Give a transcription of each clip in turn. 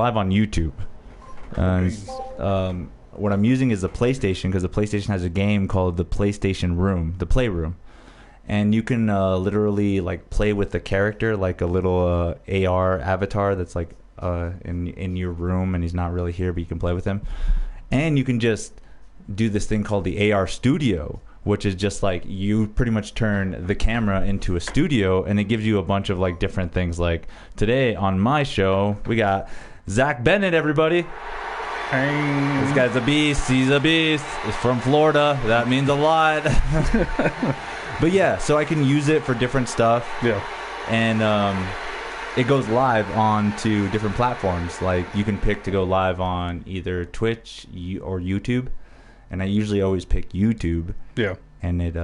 live on YouTube. What I'm using is the PlayStation, because the PlayStation has a game called the PlayStation Room, the Playroom. And you can literally like play with the character, like a little AR avatar that's like in your room, and he's not really here, but you can play with him. And you can just do this thing called the AR Studio, which is just like you pretty much turn the camera into a studio, and it gives you a bunch of like different things. Like today on my show, we got Zach Bennett, everybody. Hey. This guy's a beast. He's a beast. He's from Florida. That means a lot. But yeah, so I can use it for different stuff. Yeah. And it goes live onto different platforms. Like you can pick to go live on either Twitch or YouTube. And I usually always pick YouTube. Yeah. And it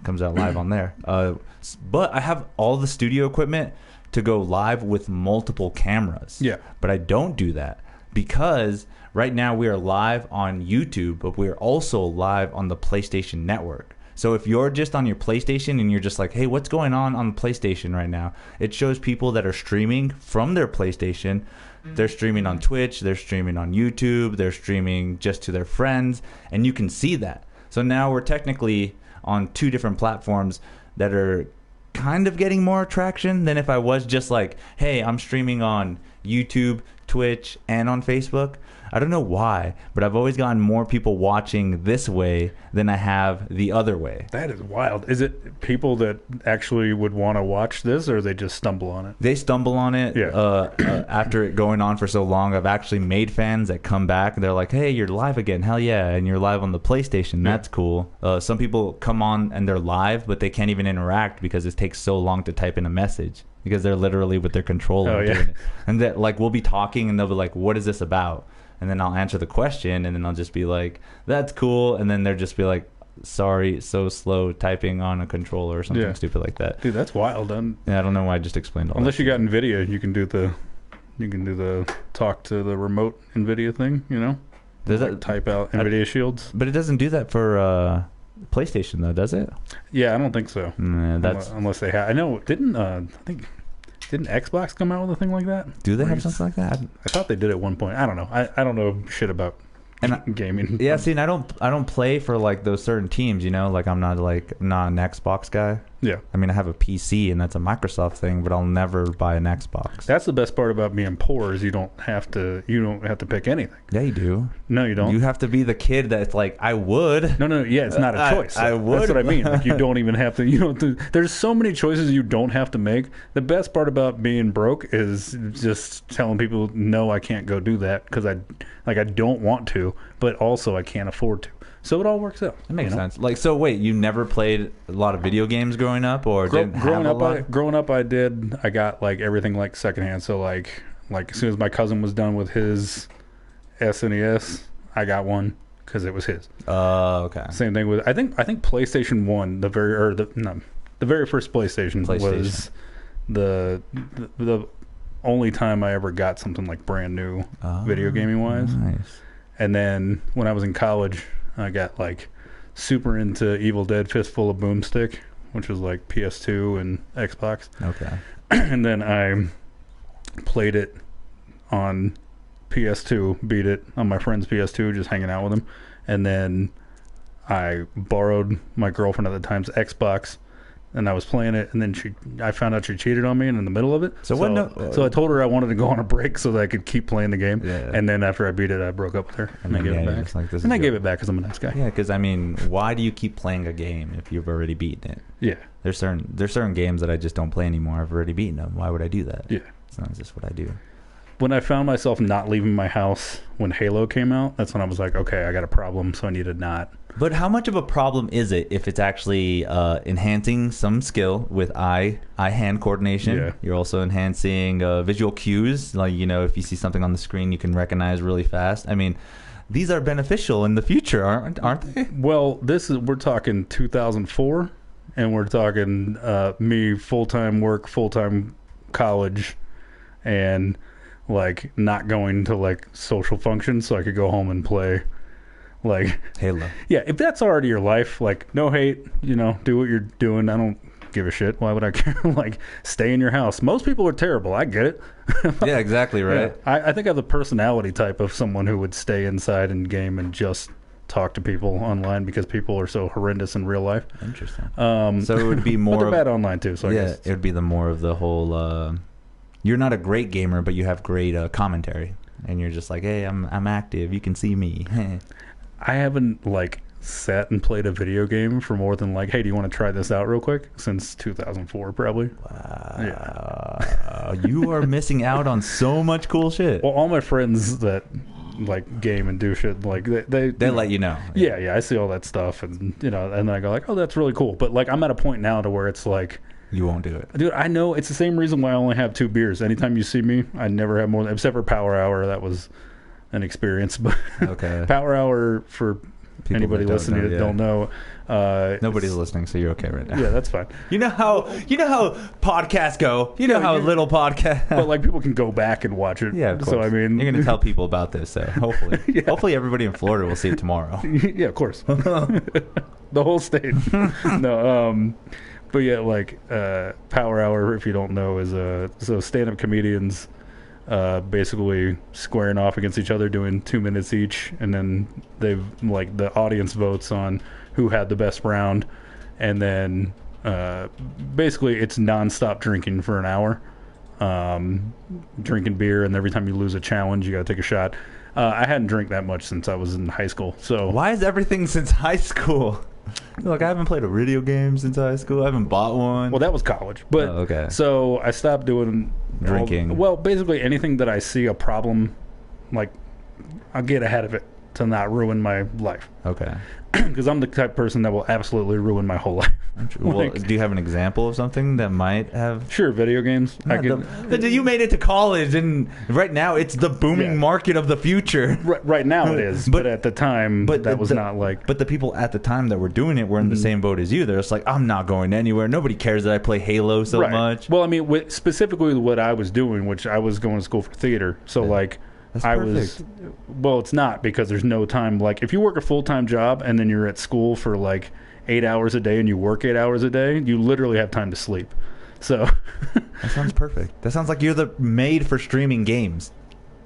comes out live on there. But I have all the studio equipment to go live with multiple cameras. Yeah. But I don't do that because right now we are live on YouTube, but we are also live on the PlayStation Network. So if you're just on your PlayStation and you're just like, hey, what's going on the PlayStation right now? It shows people that are streaming from their PlayStation. They're streaming on Twitch. They're streaming on YouTube. They're streaming just to their friends. And you can see that. So now we're technically on two different platforms that are kind of getting more traction than if I was just like, hey, I'm streaming on YouTube, Twitch, and on Facebook. I don't know why, but I've always gotten more people watching this way than I have the other way. That is wild. Is it people that actually would want to watch this, or they just stumble on it? They stumble on it. Yeah. After it going on for so long, I've actually made fans that come back. They're like, hey, you're live again. Hell yeah. And you're live on the PlayStation. That's cool. Some people come on and they're live, but they can't even interact because it takes so long to type in a message because they're literally with their controller doing it. And that, like, we'll be talking and they'll be like, what is this about? And then I'll answer the question, and then I'll just be like, that's cool. And then they'll just be like, sorry, so slow typing on a controller or something stupid like that. Dude, that's wild. Yeah, I don't know why I just explained all Unless that. you got NVIDIA, you can do the talk to the remote NVIDIA thing, you know? Does like that type out NVIDIA shields? But it doesn't do that for PlayStation, though, does it? Yeah, I don't think so. Nah, that's unless they have. I know, didn't Xbox come out with a thing like that? Do they have something like that? I thought they did at one point. I don't know. I don't know shit about gaming. Yeah, see, and I don't play for like those certain teams, you know? Like I'm not an Xbox guy. Yeah. I mean, I have a PC and that's a Microsoft thing, but I'll never buy an Xbox. That's the best part about being poor is you don't have to pick anything. Yeah, you do. No, you don't. You have to be the kid that's like, I would. No, yeah, it's not a choice. I would. That's what I mean. Like you don't even have to. You don't. There's so many choices you don't have to make. The best part about being broke is just telling people, no, I can't go do that because I don't want to, but also I can't afford to. So it all works out. That makes sense. Like, so wait, you never played a lot of video games growing up, or didn't have a lot? Growing up, I did. I got like everything like secondhand. So like as soon as my cousin was done with his SNES, I got one because it was his. Okay. Same thing with I think PlayStation 1, the very first PlayStation was the only time I ever got something like brand new video gaming wise. Nice. And then when I was in college, I got like super into Evil Dead Fistful of Boomstick, which was like PS2 and Xbox. Okay. And then I played it on PS2, beat it on my friend's PS2, just hanging out with him. And then I borrowed my girlfriend at the time's Xbox, and I was playing it, and then I found out she cheated on me in the middle of it. So I told her I wanted to go on a break so that I could keep playing the game. Yeah. And then after I beat it, I broke up with her, and I gave it back. Like, and I gave it back because I'm a nice guy. Yeah, because I mean, why do you keep playing a game if you've already beaten it? Yeah. There's certain games that I just don't play anymore. I've already beaten them. Why would I do that? Yeah. It's not just what I do. When I found myself not leaving my house when Halo came out, that's when I was like, okay, I got a problem, so I need to not. But how much of a problem is it if it's actually enhancing some skill with eye-hand coordination? Yeah. You're also enhancing visual cues. Like, you know, if you see something on the screen you can recognize really fast. I mean, these are beneficial in the future, aren't they? Well, we're talking 2004, and we're talking me full-time work, full-time college, and like not going to like social functions so I could go home and play like Halo. Yeah, if that's already your life, like no hate, you know, do what you're doing. I don't give a shit. Why would I care? Like, stay in your house. Most people are terrible. I get it. Yeah, exactly right. Yeah. I think I have the personality type of someone who would stay inside and game and just talk to people online because people are so horrendous in real life. Interesting. So it would be more. But they're bad online too. So I guess it would be the more of the whole. You're not a great gamer, but you have great commentary, and you're just like, hey, I'm active. You can see me. I haven't like sat and played a video game for more than like, hey, do you want to try this out real quick? Since 2004, probably. Wow. Yeah. You are missing out on so much cool shit. Well, all my friends that like game and do shit, like they let you know. Yeah, I see all that stuff, and and then I go like, oh, that's really cool. But like, I'm at a point now to where it's like, you won't do it, dude. I know it's the same reason why I only have 2 beers. Anytime you see me, I never have more than, except for Power Hour. That was an experience, but okay. Power Hour for people anybody listening that don't know. Nobody's listening, so you're okay right now. Yeah, that's fine. You know how podcasts go. You know how little podcast. But like, people can go back and watch it. Yeah, of course. So I mean, you're gonna tell people about this. So hopefully everybody in Florida will see it tomorrow. Yeah, of course. The whole state. No, but yeah, like Power Hour, if you don't know, is so stand-up comedians basically squaring off against each other, doing 2 minutes each, and then they've like the audience votes on who had the best round, and then basically it's nonstop drinking for an hour, drinking beer, and every time you lose a challenge, you got to take a shot. I hadn't drank that much since I was in high school. So why is everything since high school? Look, I haven't played a video game since high school. I haven't bought one. Well, that was college. But okay. So I stopped doing drinking. Well, basically anything that I see a problem, like, I'll get ahead of it to not ruin my life. Okay. Because I'm the type of person that will absolutely ruin my whole life. Well, do you have an example of something that might have? Sure, video games. You made it to college, and right now it's the booming market of the future. Right now it is, but at the time, that was not like. But the people at the time that were doing it were in the same boat as you. They're just like, I'm not going anywhere. Nobody cares that I play Halo so much. Well, I mean, specifically what I was doing, which I was going to school for theater, so like. That's perfect. Well, it's not, because there's no time. Like, if you work a full-time job and then you're at school for like 8 hours a day and you work 8 hours a day, you literally have time to sleep. So that sounds perfect. That sounds like you're made for streaming games.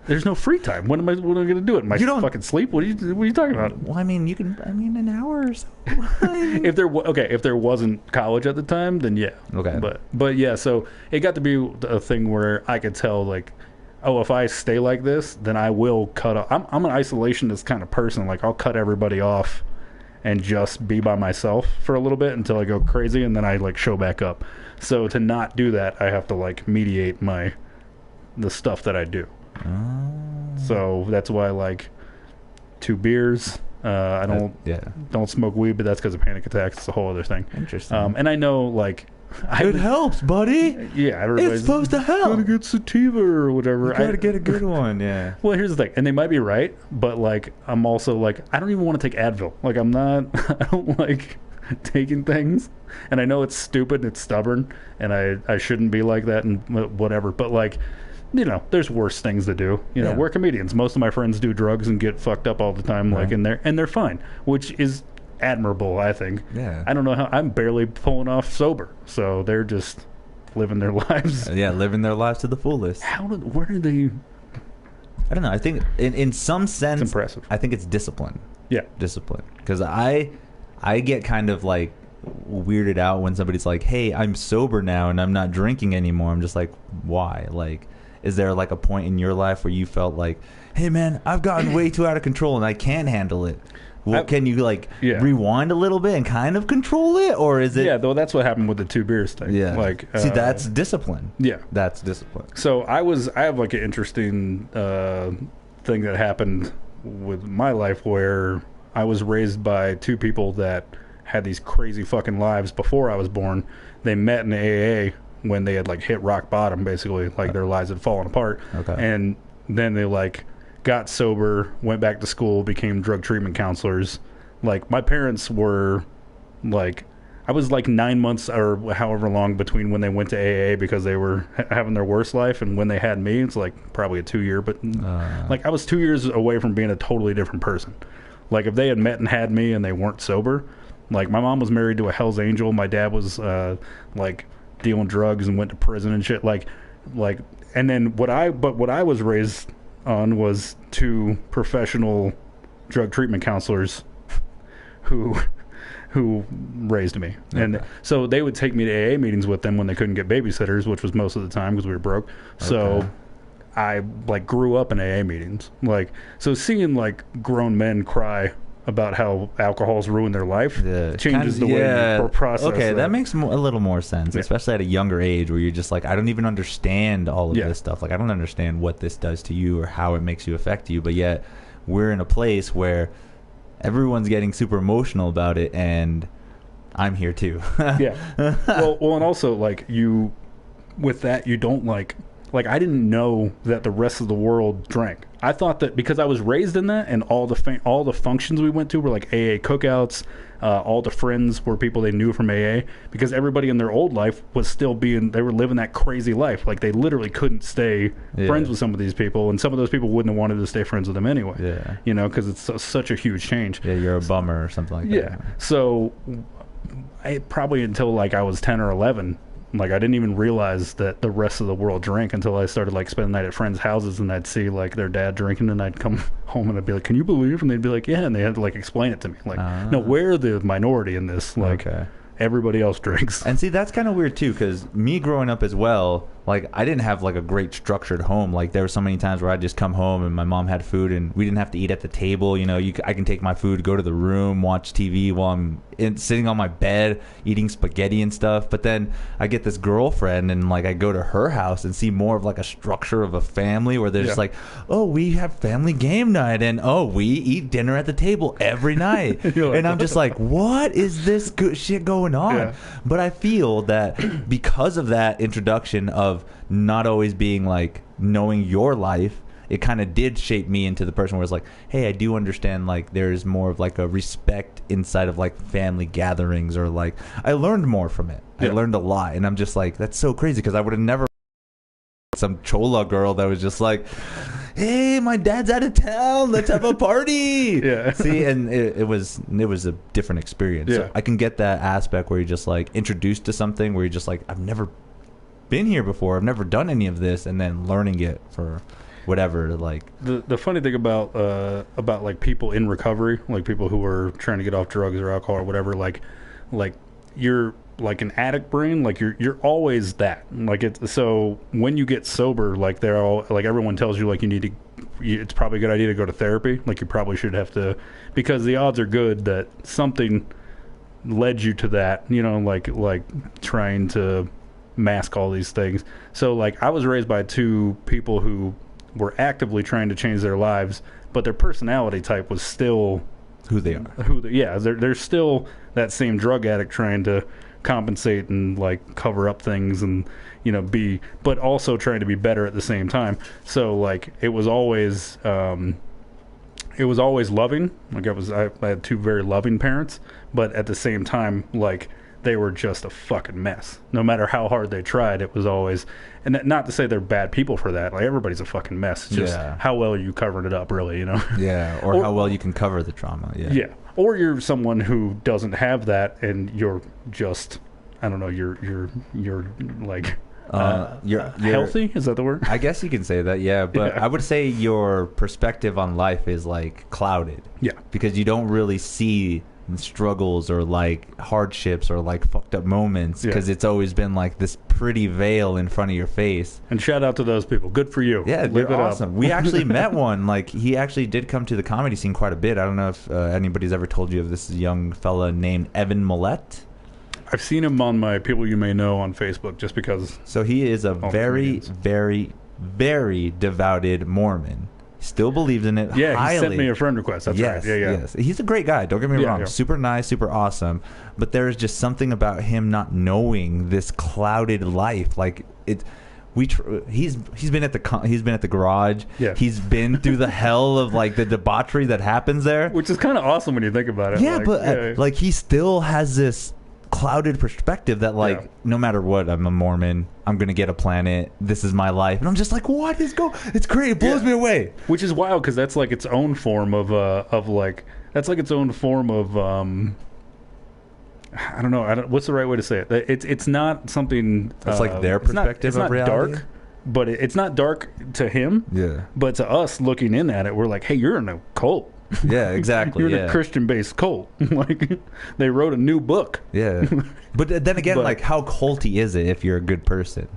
There's no free time. What am I going to do? Am I fucking sleep? What are you talking about? Well, I mean, an hour or so. If there wasn't college at the time, then yeah. Okay. But yeah, so it got to be a thing where I could tell, like, oh, if I stay like this, then I will cut off. I'm an isolationist kind of person. Like, I'll cut everybody off and just be by myself for a little bit until I go crazy, and then I like show back up. So to not do that, I have to like mediate the stuff that I do. So that's why I like 2 beers. I don't smoke weed, but that's because of panic attacks. It's a whole other thing. Interesting. And I know, like, it helps, buddy. Yeah, everybody's it's supposed to help. Gotta get sativa or whatever. You gotta get a good one. Yeah. Well, here's the thing, and they might be right, but like, I'm also like, I don't even want to take Advil. Like, I don't like taking things, and I know it's stupid and it's stubborn, and I shouldn't be like that and whatever. But like, there's worse things to do. We're comedians. Most of my friends do drugs and get fucked up all the time, like, and they're fine, which is admirable, I think. Yeah. I don't know how. I'm barely pulling off sober, so they're just living their lives. Living their lives to the fullest. Where do they? I don't know. I think in some sense, it's impressive. I think it's discipline. Yeah, discipline. Because I get kind of like weirded out when somebody's like, "Hey, I'm sober now and I'm not drinking anymore." I'm just like, why? Like, is there like a point in your life where you felt like, "Hey, man, I've gotten way too out of control and I can't handle it"? Well, can you rewind a little bit and kind of control it, or is it? Yeah, though that's what happened with the 2 beers thing. Yeah, like see, that's discipline. Yeah, that's discipline. So I have like an interesting thing that happened with my life where I was raised by 2 people that had these crazy fucking lives before I was born. They met in AA when they had like hit rock bottom, basically, like their lives had fallen apart. Okay, and then they like got sober, went back to school, became drug treatment counselors. Like, my parents were like, I was like 9 months or however long between when they went to AA because they were having their worst life and when they had me. It's like probably a 2 year, but like I was 2 years away from being a totally different person. Like, if they had met and had me and they weren't sober, Like, my mom was married to a Hell's Angel. My dad was like dealing drugs and went to prison and shit. Like, and then what I was raised on was 2 professional drug treatment counselors who raised me. Okay. And so they would take me to AA meetings with them when they couldn't get babysitters, which was most of the time because we were broke. Okay. So I like grew up in AA meetings. Like, so seeing like grown men cry about how alcohol's ruined their life changes the way you process. Okay, that makes a little more sense, especially at a younger age where you're just like, I don't even understand all of this stuff. Like, I don't understand what this does to you or how it makes you affect you. But yet we're in a place where everyone's getting super emotional about it, and I'm here too. Yeah. Well, and also like with that, you don't like I didn't know that the rest of the world drank. I thought that because I was raised in that, and all the functions we went to were like AA cookouts. All the friends were people they knew from AA, because everybody in their old life was still they were living that crazy life. Like, they literally couldn't stay friends with some of these people, and some of those people wouldn't have wanted to stay friends with them anyway. Yeah, you know, because it's such a huge change. Yeah, you're a bummer or something like that. Yeah, so probably until like I was 10 or 11. Like, I didn't even realize that the rest of the world drank until I started, like, spending the night at friends' houses, and I'd see, like, their dad drinking, and I'd come home and I'd be like, can you believe? And they'd be like, yeah, and they had to, like, explain it to me. Like, no, we're the minority in this. Like, everybody else drinks. And see, that's kind of weird, too, because me growing up as well, like, I didn't have, like, a great structured home. Like, there were so many times where I'd just come home and my mom had food and we didn't have to eat at the table. You know, I can take my food, go to the room, watch TV while I'm sitting on my bed eating spaghetti and stuff. But then I get this girlfriend and, like, I go to her house and see more of, like, a structure of a family where they're just like, oh, we have family game night, and, oh, we eat dinner at the table every night. And I'm just like, what is this good shit going on? Yeah. But I feel that because of that introduction of not always being like knowing your life, it kind of did shape me into the person where it's like, hey, I do understand, like, there's more of like a respect inside of like family gatherings, or like I learned more from it. I learned a lot, and I'm just like, that's so crazy, because I would have never some chola girl that was just like, hey, my dad's out of town, let's have a party. See, and it was a different experience. So I can get that aspect where you're just like introduced to something where you're just like, I've never been here before, I've never done any of this, and then learning it for whatever. Like, the funny thing about like people in recovery, like people who are trying to get off drugs or alcohol or whatever, like you're like an addict brain, like you're always that. Like, it's so when you get sober, like they're all like, everyone tells you like it's probably a good idea to go to therapy. Like, you probably should have to, because the odds are good that something led you to that, you know, like trying to mask all these things. So like, I was raised by 2 people who were actively trying to change their lives, but their personality type was still who they are. They're still that same drug addict trying to compensate and like cover up things, and, you know, but also trying to be better at the same time. So like, it was always loving. Like, I had 2 very loving parents, but at the same time, like, they were just a fucking mess. No matter how hard they tried, it was always, and not to say they're bad people for that. Like, everybody's a fucking mess. It's just how well you covered it up, really, you know? Yeah, or how well you can cover the trauma. Yeah. Or you're someone who doesn't have that, and you're just, I don't know, you're like, you're healthy? Is that the word? I guess you can say that, yeah. But I would say your perspective on life is like clouded. Yeah. Because you don't really see struggles or like hardships or like fucked up moments, because it's always been like this pretty veil in front of your face. And shout out to those people. Good for you. Yeah, they're awesome. We actually met one. Like, he actually did come to the comedy scene quite a bit. I don't know if anybody's ever told you of this young fella named Evan Millette. I've seen him on my People You May Know on Facebook, just because. So he is a very, very, very devoted Mormon. Still believed in it. Yeah, highly. He sent me a friend request. That's right. Yeah. Yes. He's a great guy. Don't get me wrong. Yeah. Super nice, super awesome. But there is just something about him not knowing this clouded life. Like, it. He's been at the garage. Yeah. He's been through the hell of like the debauchery that happens there, which is kind of awesome when you think about it. Yeah, like, but like, he still has this clouded perspective that like, no matter what, I'm a Mormon, I'm gonna get a planet, this is my life, and I'm just like, what is it's great, it blows me away. Which is wild, because that's like its own form of like, that's like its own form of I don't know. What's the right way to say it? It's not something. It's like their perspective it's not of reality. Dark, but it's not dark to him. Yeah. But to us looking in at it, we're like, hey, you're in a cult. Yeah, exactly. You're in a Christian-based cult. Like they wrote a new book. Yeah. But then again, like, how culty is it if you're a good person?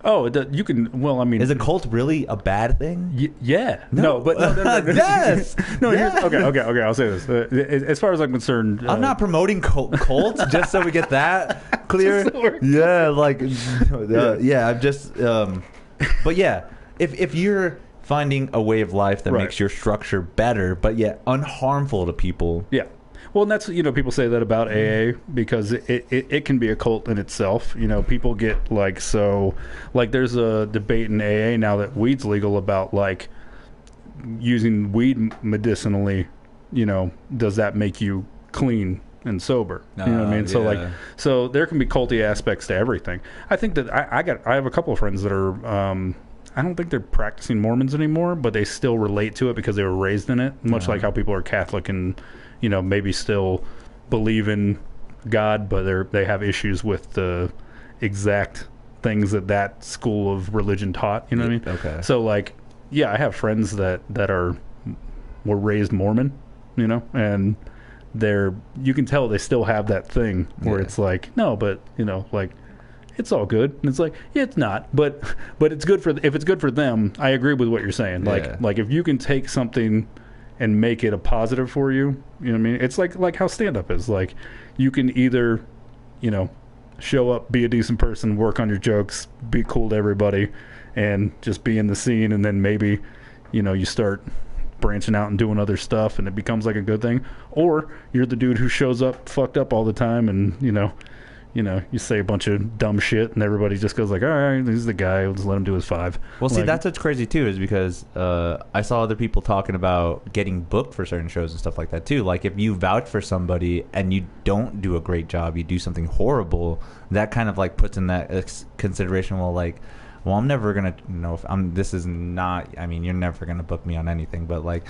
Oh, you can. Well, I mean, is a cult really a bad thing? Yeah. No, but yes. No. Yes. Okay. I'll say this. As far as I'm concerned, I'm not promoting cults. Just so we get that clear. Yeah. Like. Yeah. I'm just. But yeah, if you're finding a way of life that makes your structure better, but yet unharmful to people. Yeah. Well, and that's, people say that about AA because it can be a cult in itself. People get like, so like there's a debate in AA now that weed's legal about like using weed medicinally, does that make you clean and sober? You know what I mean? Yeah. So there can be culty aspects to everything. I think that I have a couple of friends that are, I don't think they're practicing Mormons anymore, but they still relate to it because they were raised in it, much like how people are Catholic and, maybe still believe in God, but they have issues with the exact things that school of religion taught. You know what I mean? Okay. So, like, yeah, I have friends that were raised Mormon, and you can tell they still have that thing where it's like, no, but, like, it's all good. And it's like, yeah, it's not, but it's good if it's good for them. I agree with what you're saying. Like if you can take something and make it a positive for you, you know what I mean? It's like how stand up is. Like you can either, show up, be a decent person, work on your jokes, be cool to everybody, and just be in the scene, and then maybe, you start branching out and doing other stuff and it becomes like a good thing. Or you're the dude who shows up fucked up all the time and, you say a bunch of dumb shit and everybody just goes like, all right, this is the guy. We'll just let him do his 5. Well, see, that's what's crazy too, is because I saw other people talking about getting booked for certain shows and stuff like that too. Like if you vouch for somebody and you don't do a great job, you do something horrible, that kind of like puts in that consideration. Well, I'm never gonna this is not. I mean, you're never gonna book me on anything, but like,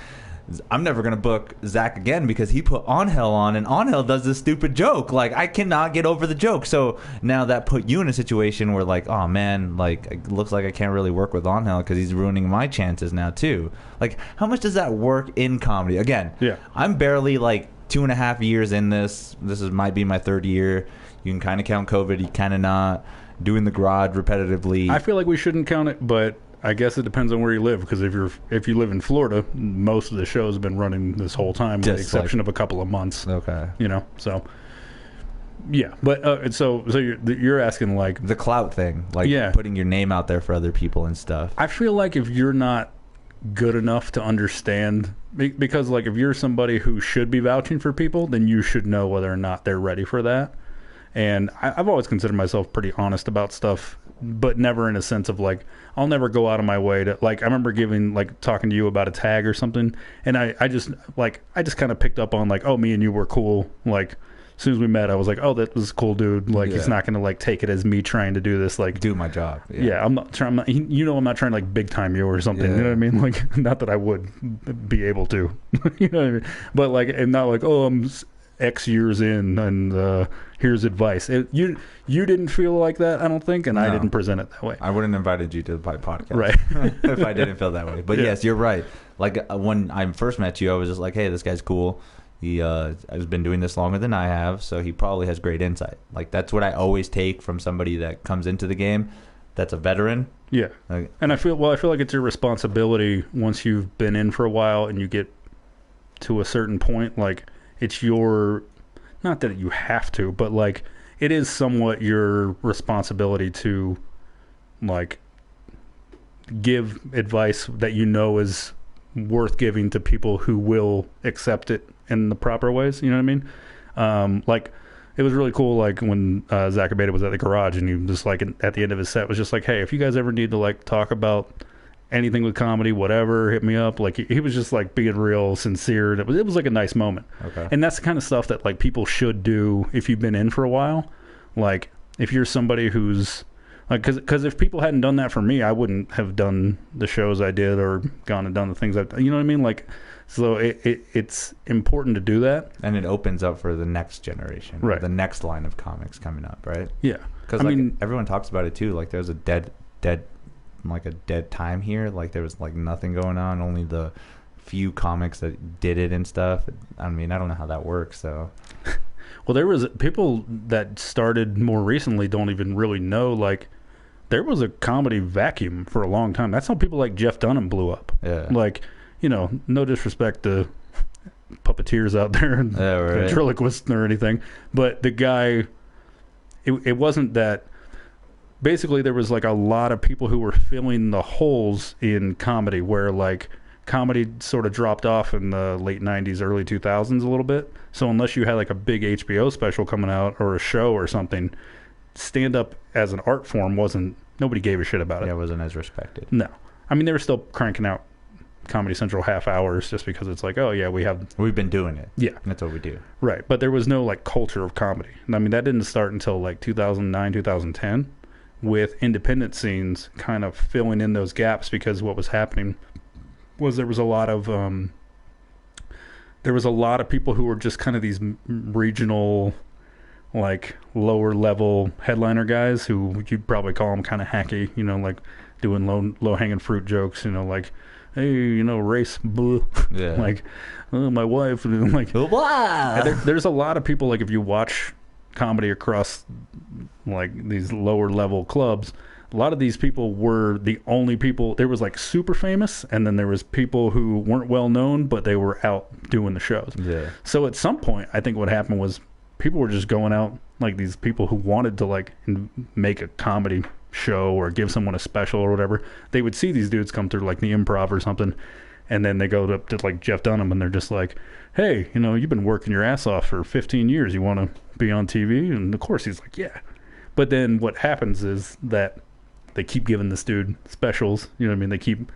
I'm never going to book Zach again because he put Angel on, and Angel does this stupid joke. Like, I cannot get over the joke. So now that put you in a situation where, like, oh, man, like, it looks like I can't really work with Angel because he's ruining my chances now, too. Like, how much does that work in comedy? Again, I'm barely, like, 2.5 years in this. Might be my 3rd year. You can kind of count COVID. You kind of not. Doing the garage repetitively. I feel like we shouldn't count it, but I guess it depends on where you live, because if you live in Florida, most of the shows have been running this whole time, with the exception of a couple of months. Okay. So yeah, but so you're asking like the clout thing, like putting your name out there for other people and stuff. I feel like if you're not good enough to understand, because like if you're somebody who should be vouching for people, then you should know whether or not they're ready for that. And I've always considered myself pretty honest about stuff, but never in a sense of like, I'll never go out of my way to, like, I remember talking to you about a tag or something, and I just kind of picked up on like, oh, me and you were cool. Like, as soon as we met, I was like, oh, that was a cool dude. Like, he's not going to like take it as me trying to do this, like, do my job. I'm not trying, I'm not trying to like big time you or something. You know what I mean? Like, not that I would be able to, you know what I mean? But like, and not like, oh, I'm X years in and here's advice. You didn't feel like that, I don't think, and no. I didn't present it that way. I wouldn't have invited you to the podcast, right? If I didn't feel that way. But yes, you're right. Like when I first met you, I was just like, hey, this guy's cool. He has been doing this longer than I have, so he probably has great insight. Like that's what I always take from somebody that comes into the game that's a veteran. Yeah. And I feel like it's your responsibility once you've been in for a while and you get to a certain point, like it's your, not that you have to, but like it is somewhat your responsibility to like give advice that you know is worth giving to people who will accept it in the proper ways. You know what I mean? Like it was really cool, like when Zach Bennett was at the garage and he was like at the end of his set was just like, hey, if you guys ever need to like talk about anything with comedy, whatever, hit me up. Like he was just like being real sincere. It was like a nice moment. Okay. And that's the kind of stuff that like people should do if you've been in for a while. Like if you're somebody who's like, because if people hadn't done that for me, I wouldn't have done the shows I did or gone and done the things you know what I mean? Like So it's important to do that. And it opens up for the next generation, right? The next line of comics coming up, right? Yeah, because like everyone talks about it too. Like there's a dead time here. Like there was like nothing going on. Only the few comics that did it and stuff. I mean, I don't know how that works. So, well, there was people that started more recently don't even really know. Like there was a comedy vacuum for a long time. That's how people like Jeff Dunham blew up. Yeah, like. You know, no disrespect to puppeteers out there and ventriloquists or anything, but the guy, it wasn't that. Basically, there was like a lot of people who were filling the holes in comedy, where like comedy sort of dropped off in the late 90s, early 2000s a little bit. So unless you had like a big HBO special coming out or a show or something, stand-up as an art form nobody gave a shit about it. Yeah, it wasn't as respected. No. I mean, they were still cranking out Comedy Central half hours just because it's like, oh yeah, we've been doing it. Yeah, that's what we do. Right, but there was no like culture of comedy. And I mean, that didn't start until like 2009, 2010, with independent scenes kind of filling in those gaps, because what was happening was there was a lot of people who were just kind of these regional, like lower level headliner guys who you'd probably call them kind of hacky, you know, like doing low hanging fruit jokes, you know, like, hey, you know, race, blah. Yeah. Like, oh, my wife, and like, there's a lot of people, like, if you watch comedy across, like, these lower level clubs, a lot of these people were the only people. There was, like, super famous, and then there was people who weren't well known, but they were out doing the shows. Yeah. So at some point, I think what happened was people were just going out, like, these people who wanted to, like, make a comedy show or give someone a special or whatever, they would see these dudes come through like the Improv or something, and then they go up to like Jeff Dunham and they're just like, hey, you know, you've been working your ass off for 15 years, you want to be on TV? And of course he's like, yeah. But then what happens is that they keep giving this dude specials, you know what I mean, they keep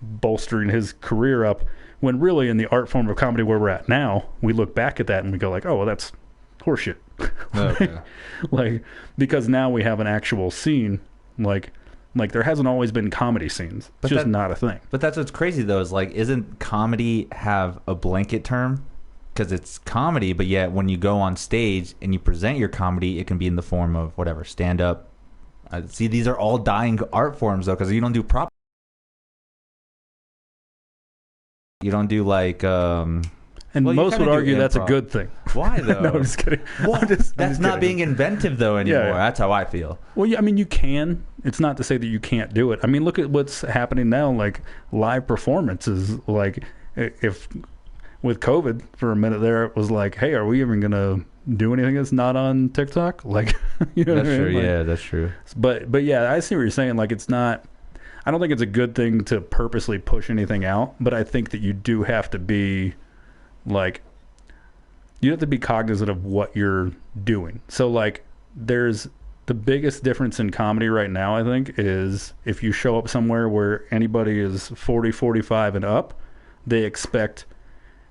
bolstering his career up, when really in the art form of comedy where we're at now, we look back at that and we go like, oh, well, that's horseshit. Okay. Like, because now we have an actual scene. Like there hasn't always been comedy scenes. It's just not a thing. But that's what's crazy though, is like, isn't comedy have a blanket term? Because it's comedy, but yet when you go on stage and you present your comedy, it can be in the form of whatever, stand up. See, these are all dying art forms though, because you don't do prop. You don't do like and most would argue that's a good thing. Why though? No, I'm just kidding. Well, that's not being inventive though anymore. Yeah. That's how I feel. Well, yeah, I mean, you can. It's not to say that you can't do it. I mean, look at what's happening now, like live performances. Like, if with COVID for a minute there, it was like, hey, are we even going to do anything that's not on TikTok? Like, you know that's what I mean? True. Like, yeah, that's true. But yeah, I see what you're saying. Like, it's not. I don't think it's a good thing to purposely push anything out, but I think that you do have to be. Like, you have to be cognizant of what you're doing. So, like, there's the biggest difference in comedy right now, I think, is if you show up somewhere where anybody is 40, 45 and up, they expect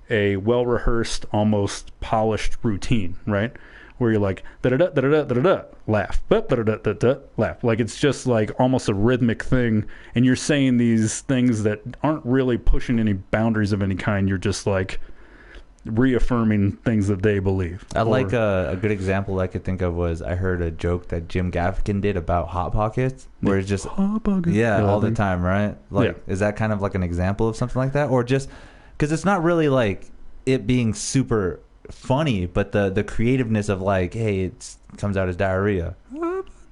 a well-rehearsed, almost polished routine, right? Where you're like, da-da-da, da-da-da, da-da-da, laugh, da-da-da-da-da, laugh. Like, it's just like almost a rhythmic thing, and you're saying these things that aren't really pushing any boundaries of any kind. You're just like reaffirming things that they believe. I like a good example I could think of was I heard a joke that Jim Gaffigan did about Hot Pockets, where it's just Hot Pockets. Yeah, all the time, right? Like, is that kind of like an example of something like that, or just because it's not really like it being super funny, but the creativeness of like, hey, it comes out as diarrhea.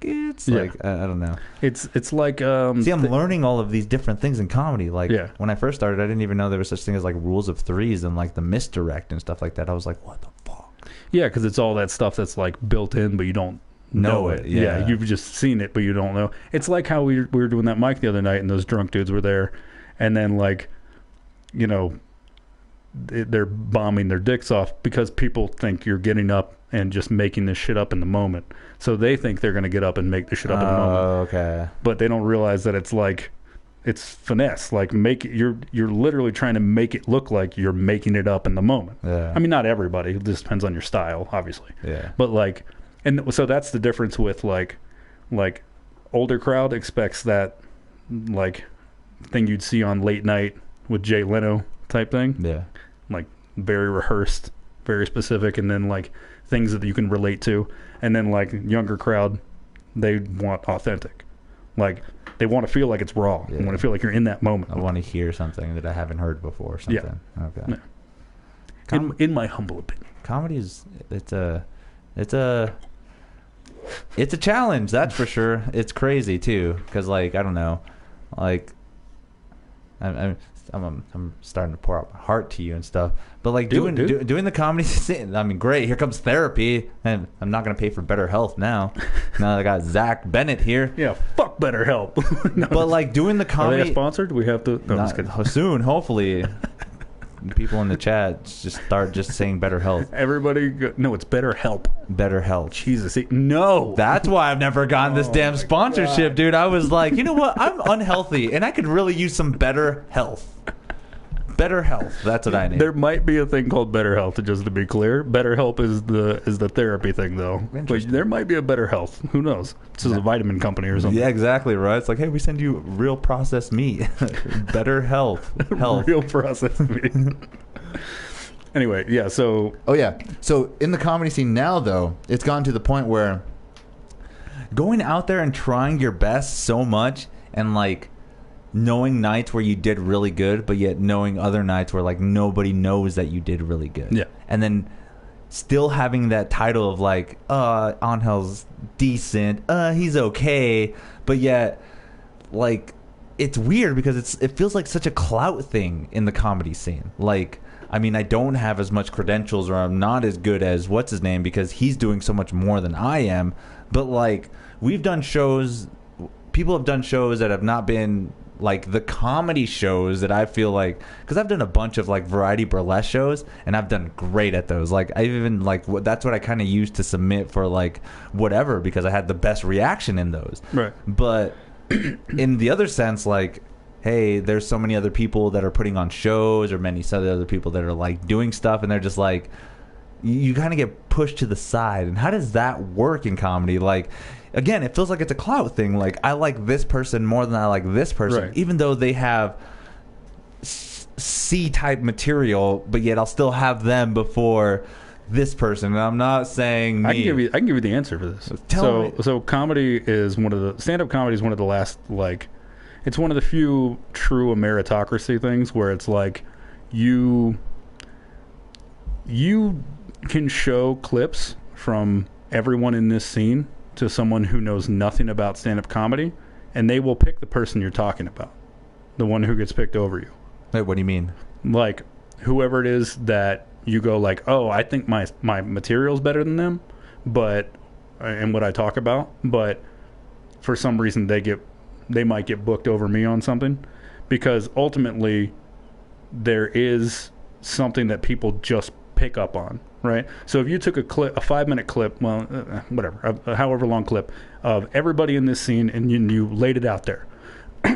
It's like I don't know. It's like see, I'm learning all of these different things in comedy. Like when I first started, I didn't even know there was such thing as like rules of threes and like the misdirect and stuff like that. I was like, what the fuck? Yeah, because it's all that stuff that's like built in, but you don't know it. Yeah, you've just seen it, but you don't know. It's like how we were doing that mic the other night, and those drunk dudes were there, and then like, you know, they're bombing their dicks off because people think you're getting up and just making this shit up in the moment. So they think they're going to get up and make the shit up in the moment. Okay. But they don't realize that it's like, it's finesse. Like, you're literally trying to make it look like you're making it up in the moment. Yeah. I mean, not everybody. It just depends on your style, obviously. Yeah. But like, and so that's the difference with like older crowd expects that like thing you'd see on late night with Jay Leno type thing. Yeah. Like very rehearsed, very specific, and then like things that you can relate to. And then like younger crowd, they want authentic. Like they want to feel like it's raw. Yeah. They want to feel like you're in that moment. I want to hear something that I haven't heard before. Something. Yeah. Okay. Yeah. In my humble opinion, comedy is it's a challenge, that's for sure. It's crazy too, because like I don't know, like I'm starting to pour out my heart to you and stuff, but like doing the comedy scene, I mean, great. Here comes therapy, and I'm not gonna pay for Better Health now. Now I got Zach Bennett here. Yeah, fuck Better Help. No, but like doing the comedy, are they sponsored? We have to. No, soon, hopefully. People in the chat just start saying Better Health. Everybody, no, it's Better Help. Better Health. Jesus, no. That's why I've never gotten this damn sponsorship, God. dude. I was like, you know what? I'm unhealthy, and I could really use some better health. Better Health. That's what I need. There might be a thing called Better Health, just to be clear. Better Help is the therapy thing, though. But there might be a Better Health. Who knows? This is a vitamin company or something. Yeah, exactly, right? It's like, hey, we send you real processed meat. Better Health. Real processed meat. Anyway, yeah, so... Oh, yeah. So in the comedy scene now, though, it's gotten to the point where going out there and trying your best so much and, like, knowing nights where you did really good, but yet knowing other nights where like nobody knows that you did really good. Yeah. And then still having that title of like, Angel's decent, he's okay, but yet like it's weird because it feels like such a clout thing in the comedy scene. Like, I mean, I don't have as much credentials, or I'm not as good as what's his name, because he's doing so much more than I am. But like, we've done shows, people have done shows that have not been like the comedy shows that I feel like, because I've done a bunch of like variety burlesque shows and I've done great at those. Like I even like that's what I kind of used to submit for like whatever, because I had the best reaction in those. Right. But in the other sense, like, hey, there's so many other people that are putting on shows, or many other people that are like doing stuff, and they're just like, you kind of get pushed to the side. And how does that work in comedy? Like, again, it feels like it's a clout thing. Like, I like this person more than I like this person, right, even though they have C-type material, but yet I'll still have them before this person. And I'm not saying me. I can give you the answer for this. So comedy is stand-up comedy is one of the last, like, it's one of the few true meritocracy things where it's like you can show clips from everyone in this scene to someone who knows nothing about stand-up comedy, and they will pick the person you're talking about, the one who gets picked over you. Wait, what do you mean? Like, whoever it is that you go like, oh, I think my material's better than them, but and what I talk about, but for some reason they might get booked over me on something, because ultimately there is something that people just pick up on, right? So if you took a 5-minute clip, well, whatever, however long clip of everybody in this scene, and you laid it out there,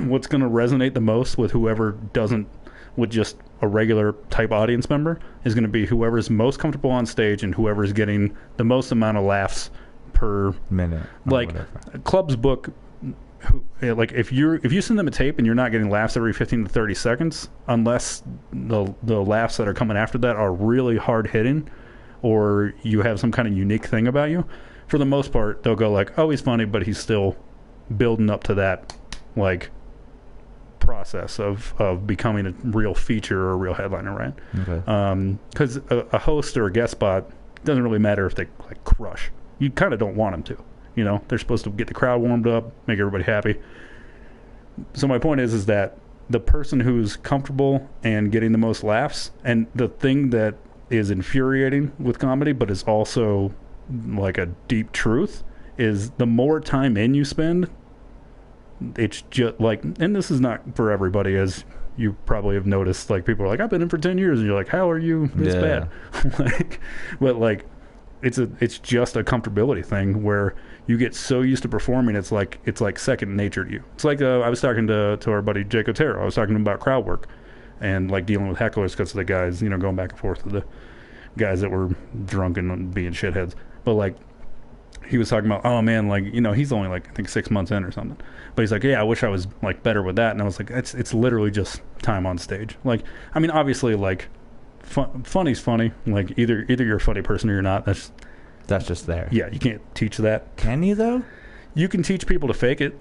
what's going to resonate the most with whoever doesn't, with just a regular type audience member, is going to be whoever's most comfortable on stage and whoever's getting the most amount of laughs per minute. Like, clubs book, like, if you send them a tape and you're not getting laughs every 15 to 30 seconds, unless the laughs that are coming after that are really hard hitting, or you have some kind of unique thing about you, for the most part they'll go like, oh, he's funny, but he's still building up to that, like, process of becoming a real feature or a real headliner, right? Okay. Because a host or a guest spot, doesn't really matter if they like crush. You kind of don't want them to. You know, they're supposed to get the crowd warmed up, make everybody happy. So my point is that the person who's comfortable and getting the most laughs, and the thing that is infuriating with comedy, but is also like a deep truth, is the more time in you spend, it's just like, and this is not for everybody, as you probably have noticed, like, people are like, I've been in for 10 years, and you're like, how are you this bad? Like, but like, it's just a comfortability thing where you get so used to performing, it's like second nature to you. It's like, I was talking to our buddy Jake Otero. I was talking to him about crowd work and like dealing with hecklers, because the guys, you know, going back and forth with the guys that were drunk and being shitheads. But like, he was talking about, oh man, like, you know, he's only like I think 6 months in or something, but he's like, yeah, I wish I was like better with that. And I was like, it's literally just time on stage. Like, I mean, obviously, like funny's funny. Like either you're a funny person or you're not. That's just there. Yeah, you can't teach that. Can you though? You can teach people to fake it.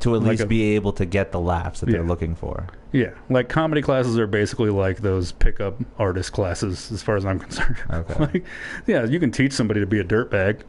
To at least be able to get the laughs that they're looking for. Yeah, like comedy classes are basically like those pickup artist classes, as far as I'm concerned. Okay. Like, yeah, you can teach somebody to be a dirtbag,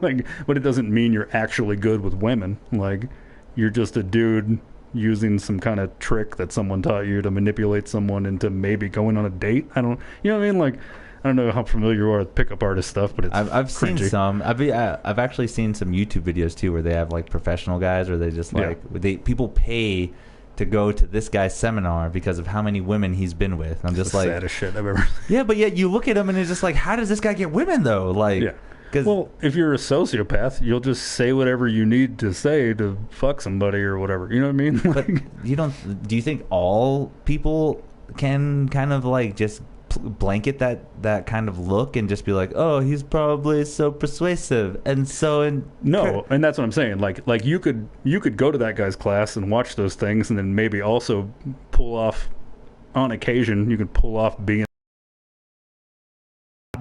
like, but it doesn't mean you're actually good with women. Like, you're just a dude using some kind of trick that someone taught you to manipulate someone into maybe going on a date. You know what I mean? Like, I don't know how familiar you are with pickup artist stuff, but it's I've seen some. I've actually seen some YouTube videos too where they have like professional guys, or they just like people pay to go to this guy's seminar because of how many women he's been with. And I'm just like, saddest shit I've ever seen. Yeah, but yet you look at him and it's just like, how does this guy get women though? Like, well, if you're a sociopath, you'll just say whatever you need to say to fuck somebody or whatever. You know what I mean? But you don't. Do you think all people can kind of like just blanket that kind of look and just be like, oh, he's probably so persuasive and so no, and that's what I'm saying. Like you could go to that guy's class and watch those things, and then maybe also pull off, on occasion, you could pull off being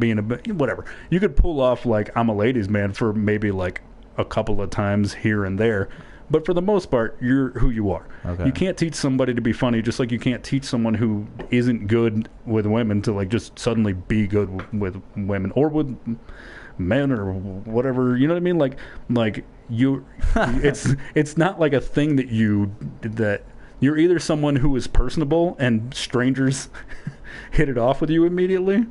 a whatever. You could pull off like I'm a ladies' man for maybe like a couple of times here and there. But for the most part, you're who you are. Okay. You can't teach somebody to be funny, just like you can't teach someone who isn't good with women to like just suddenly be good with women or with men or whatever. You know what I mean? Like you, it's not like a thing that you're either someone who is personable and strangers hit it off with you immediately,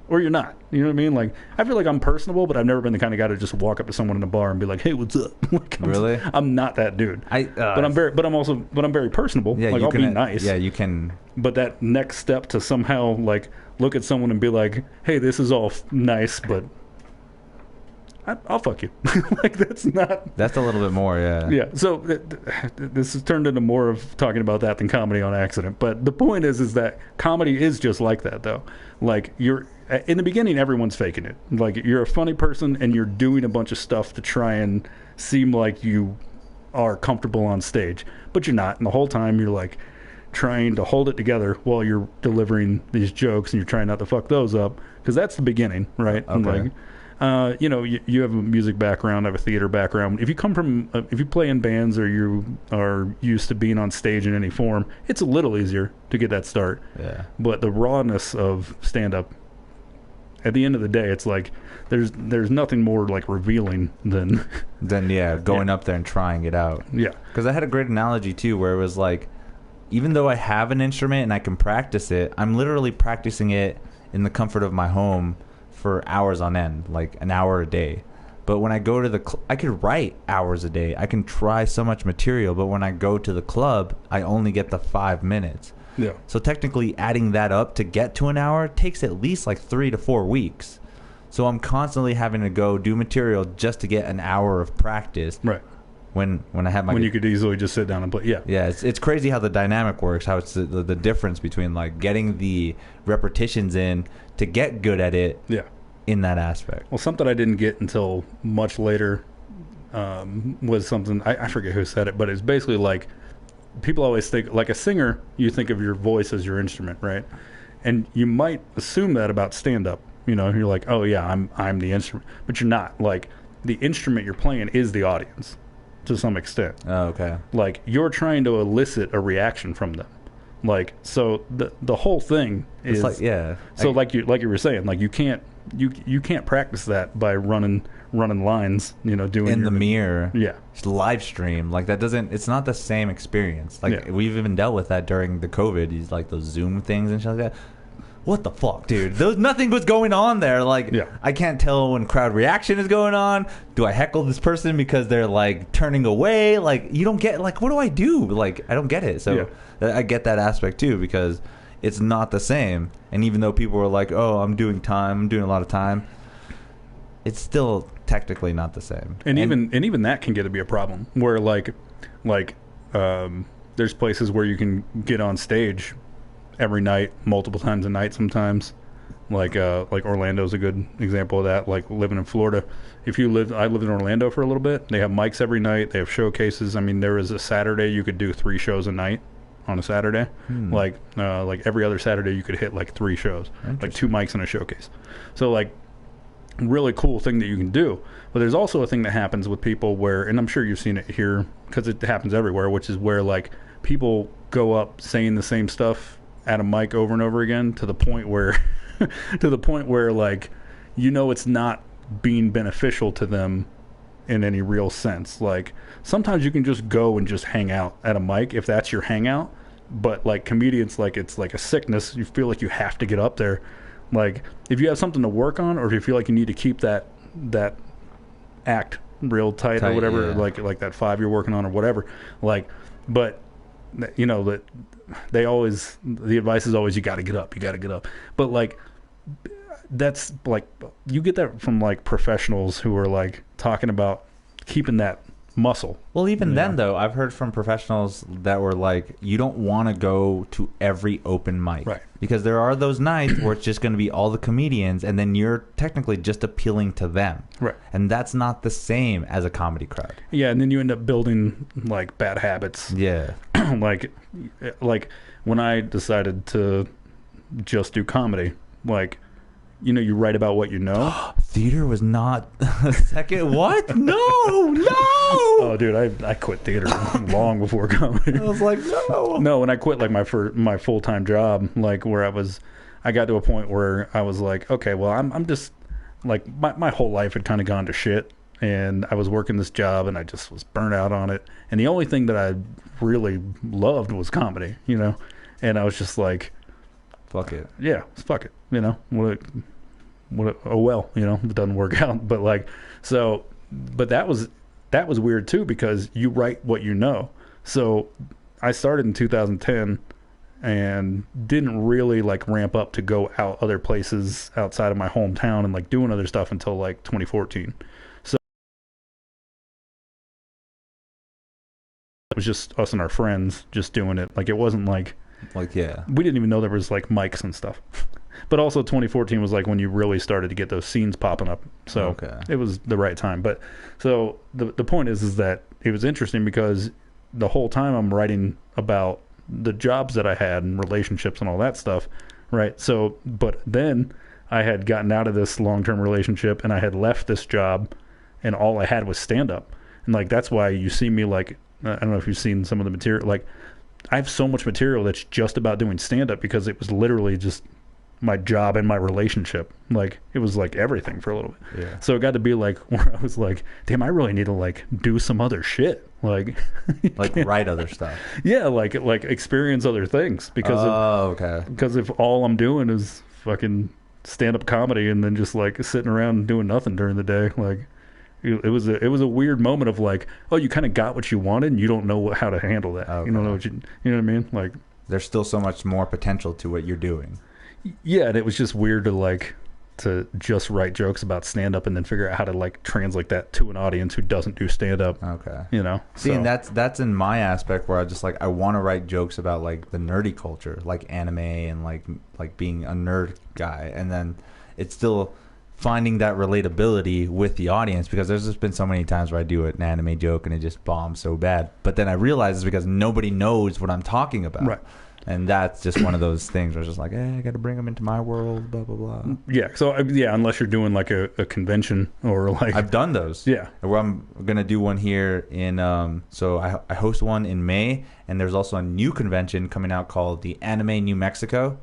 or you're not. You know what I mean? Like, I feel like I'm personable, but I've never been the kind of guy to just walk up to someone in a bar and be like, "Hey, what's up?" Like, really? I'm not that dude. But I'm very personable. Yeah, like, I'll be nice. Yeah, you can. But that next step to somehow like look at someone and be like, "Hey, this is all nice, but I'll fuck you." Like, that's a little bit more, yeah. Yeah. So this has turned into more of talking about that than comedy on accident. But the point is that comedy is just like that, though. Like, in the beginning, everyone's faking it. Like, you're a funny person and you're doing a bunch of stuff to try and seem like you are comfortable on stage, but you're not. And the whole time you're like trying to hold it together while you're delivering these jokes, and you're trying not to fuck those up, because that's the beginning, right? Okay. Like, you know, you have a music background, I have a theater background. If you come from, if you play in bands or you are used to being on stage in any form, it's a little easier to get that start. Yeah. But the rawness of stand-up, at the end of the day, it's like there's nothing more like revealing than going up there and trying it out. Yeah. Because I had a great analogy too, where it was like, even though I have an instrument and I can practice it, I'm literally practicing it in the comfort of my home for hours on end, like an hour a day. But when I go to I could write hours a day. I can try so much material, but when I go to the club, I only get the 5 minutes. Yeah. So technically adding that up to get to an hour takes at least like 3 to 4 weeks. So I'm constantly having to go do material just to get an hour of practice. Right. When I have my... When you could easily just sit down and play. Yeah. Yeah, it's crazy how the dynamic works, how it's the difference between like getting the repetitions in to get good at it. Yeah. In that aspect. Well, something I didn't get until much later was something, I forget who said it, but it's basically like, people always think, like a singer, you think of your voice as your instrument, right? And you might assume that about stand-up. You know, you're like, oh yeah, I'm the instrument. But you're not. Like, the instrument you're playing is the audience, to some extent. Oh, okay. Like, you're trying to elicit a reaction from them. Like, so the whole thing is... It's like, yeah. So like you were saying, like, you can't practice that by running lines, you know, doing in the mirror. Yeah. Just live stream. Like, it's not the same experience. Like, we've even dealt with that during the COVID. These, like, those Zoom things and shit like that. What the fuck, dude? Nothing was going on there. Like, I can't tell when crowd reaction is going on. Do I heckle this person because they're, like, turning away? Like, you don't get, like, what do I do? Like, I don't get it. So I get that aspect, too, because it's not the same. And even though people are like, oh, I'm doing a lot of time, it's still technically not the same. And even that can get to be a problem, where like there's places where you can get on stage every night, multiple times a night sometimes, Like Orlando's a good example of that. Like living in Florida, I lived in Orlando for a little bit. They have mics every night. They have showcases. I mean, there was a Saturday you could do 3 shows a night on a Saturday. Like every other Saturday you could hit like 3 shows, like 2 mics and a showcase. So like really cool thing that you can do. But there's also a thing that happens with people where, and I'm sure you've seen it here because it happens everywhere, which is where like people go up saying the same stuff at a mic over and over again to the point where like, you know, it's not being beneficial to them in any real sense. Like sometimes you can just go and just hang out at a mic if that's your hangout, but like comedians, like it's like a sickness. You feel like you have to get up there. Like if you have something to work on, or if you feel like you need to keep that act real tight or whatever, yeah. like that 5 you're working on or whatever, like, but you know that the advice is always you got to get up, but like that's like you get that from like professionals who are like talking about keeping that muscle. Well, even then though, I've heard from professionals that were like, you don't want to go to every open mic, right? Because there are those nights where it's just going to be all the comedians, and then you're technically just appealing to them, right? And that's not the same as a comedy crowd. Yeah, and then you end up building like bad habits. Yeah. like when I decided to just do comedy, like, you know, you write about what you know. Theater was not a second. What? No. Oh, dude, I quit theater long before comedy. I was like, no. No, when I quit like my full-time job, like where I got to a point where I was like, okay, well, I'm just like my whole life had kind of gone to shit, and I was working this job and I just was burnt out on it. And the only thing that I really loved was comedy, you know? And I was just like, fuck it. Yeah, fuck it. You know, oh well, you know, it doesn't work out. But like, so, but that was weird too, because you write what you know. So I started in 2010 and didn't really like ramp up to go out other places outside of my hometown and like doing other stuff until like 2014. So it was just us and our friends just doing it. Like it wasn't like, yeah, we didn't even know there was like mics and stuff. But also 2014 was like when you really started to get those scenes popping up. So It was the right time. But so the point is that it was interesting because the whole time I'm writing about the jobs that I had and relationships and all that stuff, right? So, but then I had gotten out of this long-term relationship and I had left this job and all I had was stand-up. And like, that's why you see me like, I don't know if you've seen some of the material, like I have so much material that's just about doing stand-up because it was literally just my job and my relationship. Like it was like everything for a little bit. Yeah. So it got to be like where I was like, damn, I really need to like do some other shit. Like write other stuff. Yeah, like experience other things because if all I'm doing is fucking stand-up comedy and then just like sitting around and doing nothing during the day, like it was a weird moment of like, oh, you kind of got what you wanted and you don't know how to handle that. Okay. You don't know what you know what I mean? Like there's still so much more potential to what you're doing. Yeah, and it was just weird to just write jokes about stand-up and then figure out how to like translate that to an audience who doesn't do stand-up. Okay. You know? See, and that's in my aspect where I just like, I want to write jokes about like the nerdy culture, like anime and like being a nerd guy. And then it's still finding that relatability with the audience, because there's just been so many times where I do an anime joke and it just bombs so bad. But then I realize it's because nobody knows what I'm talking about. Right. And that's just one of those things where it's just like, I got to bring them into my world, blah, blah, blah. Yeah. So, yeah, unless you're doing like a convention or like... I've done those. Yeah. Where I'm going to do one here in... so I host one in May, and there's also a new convention coming out called the Anime New Mexico.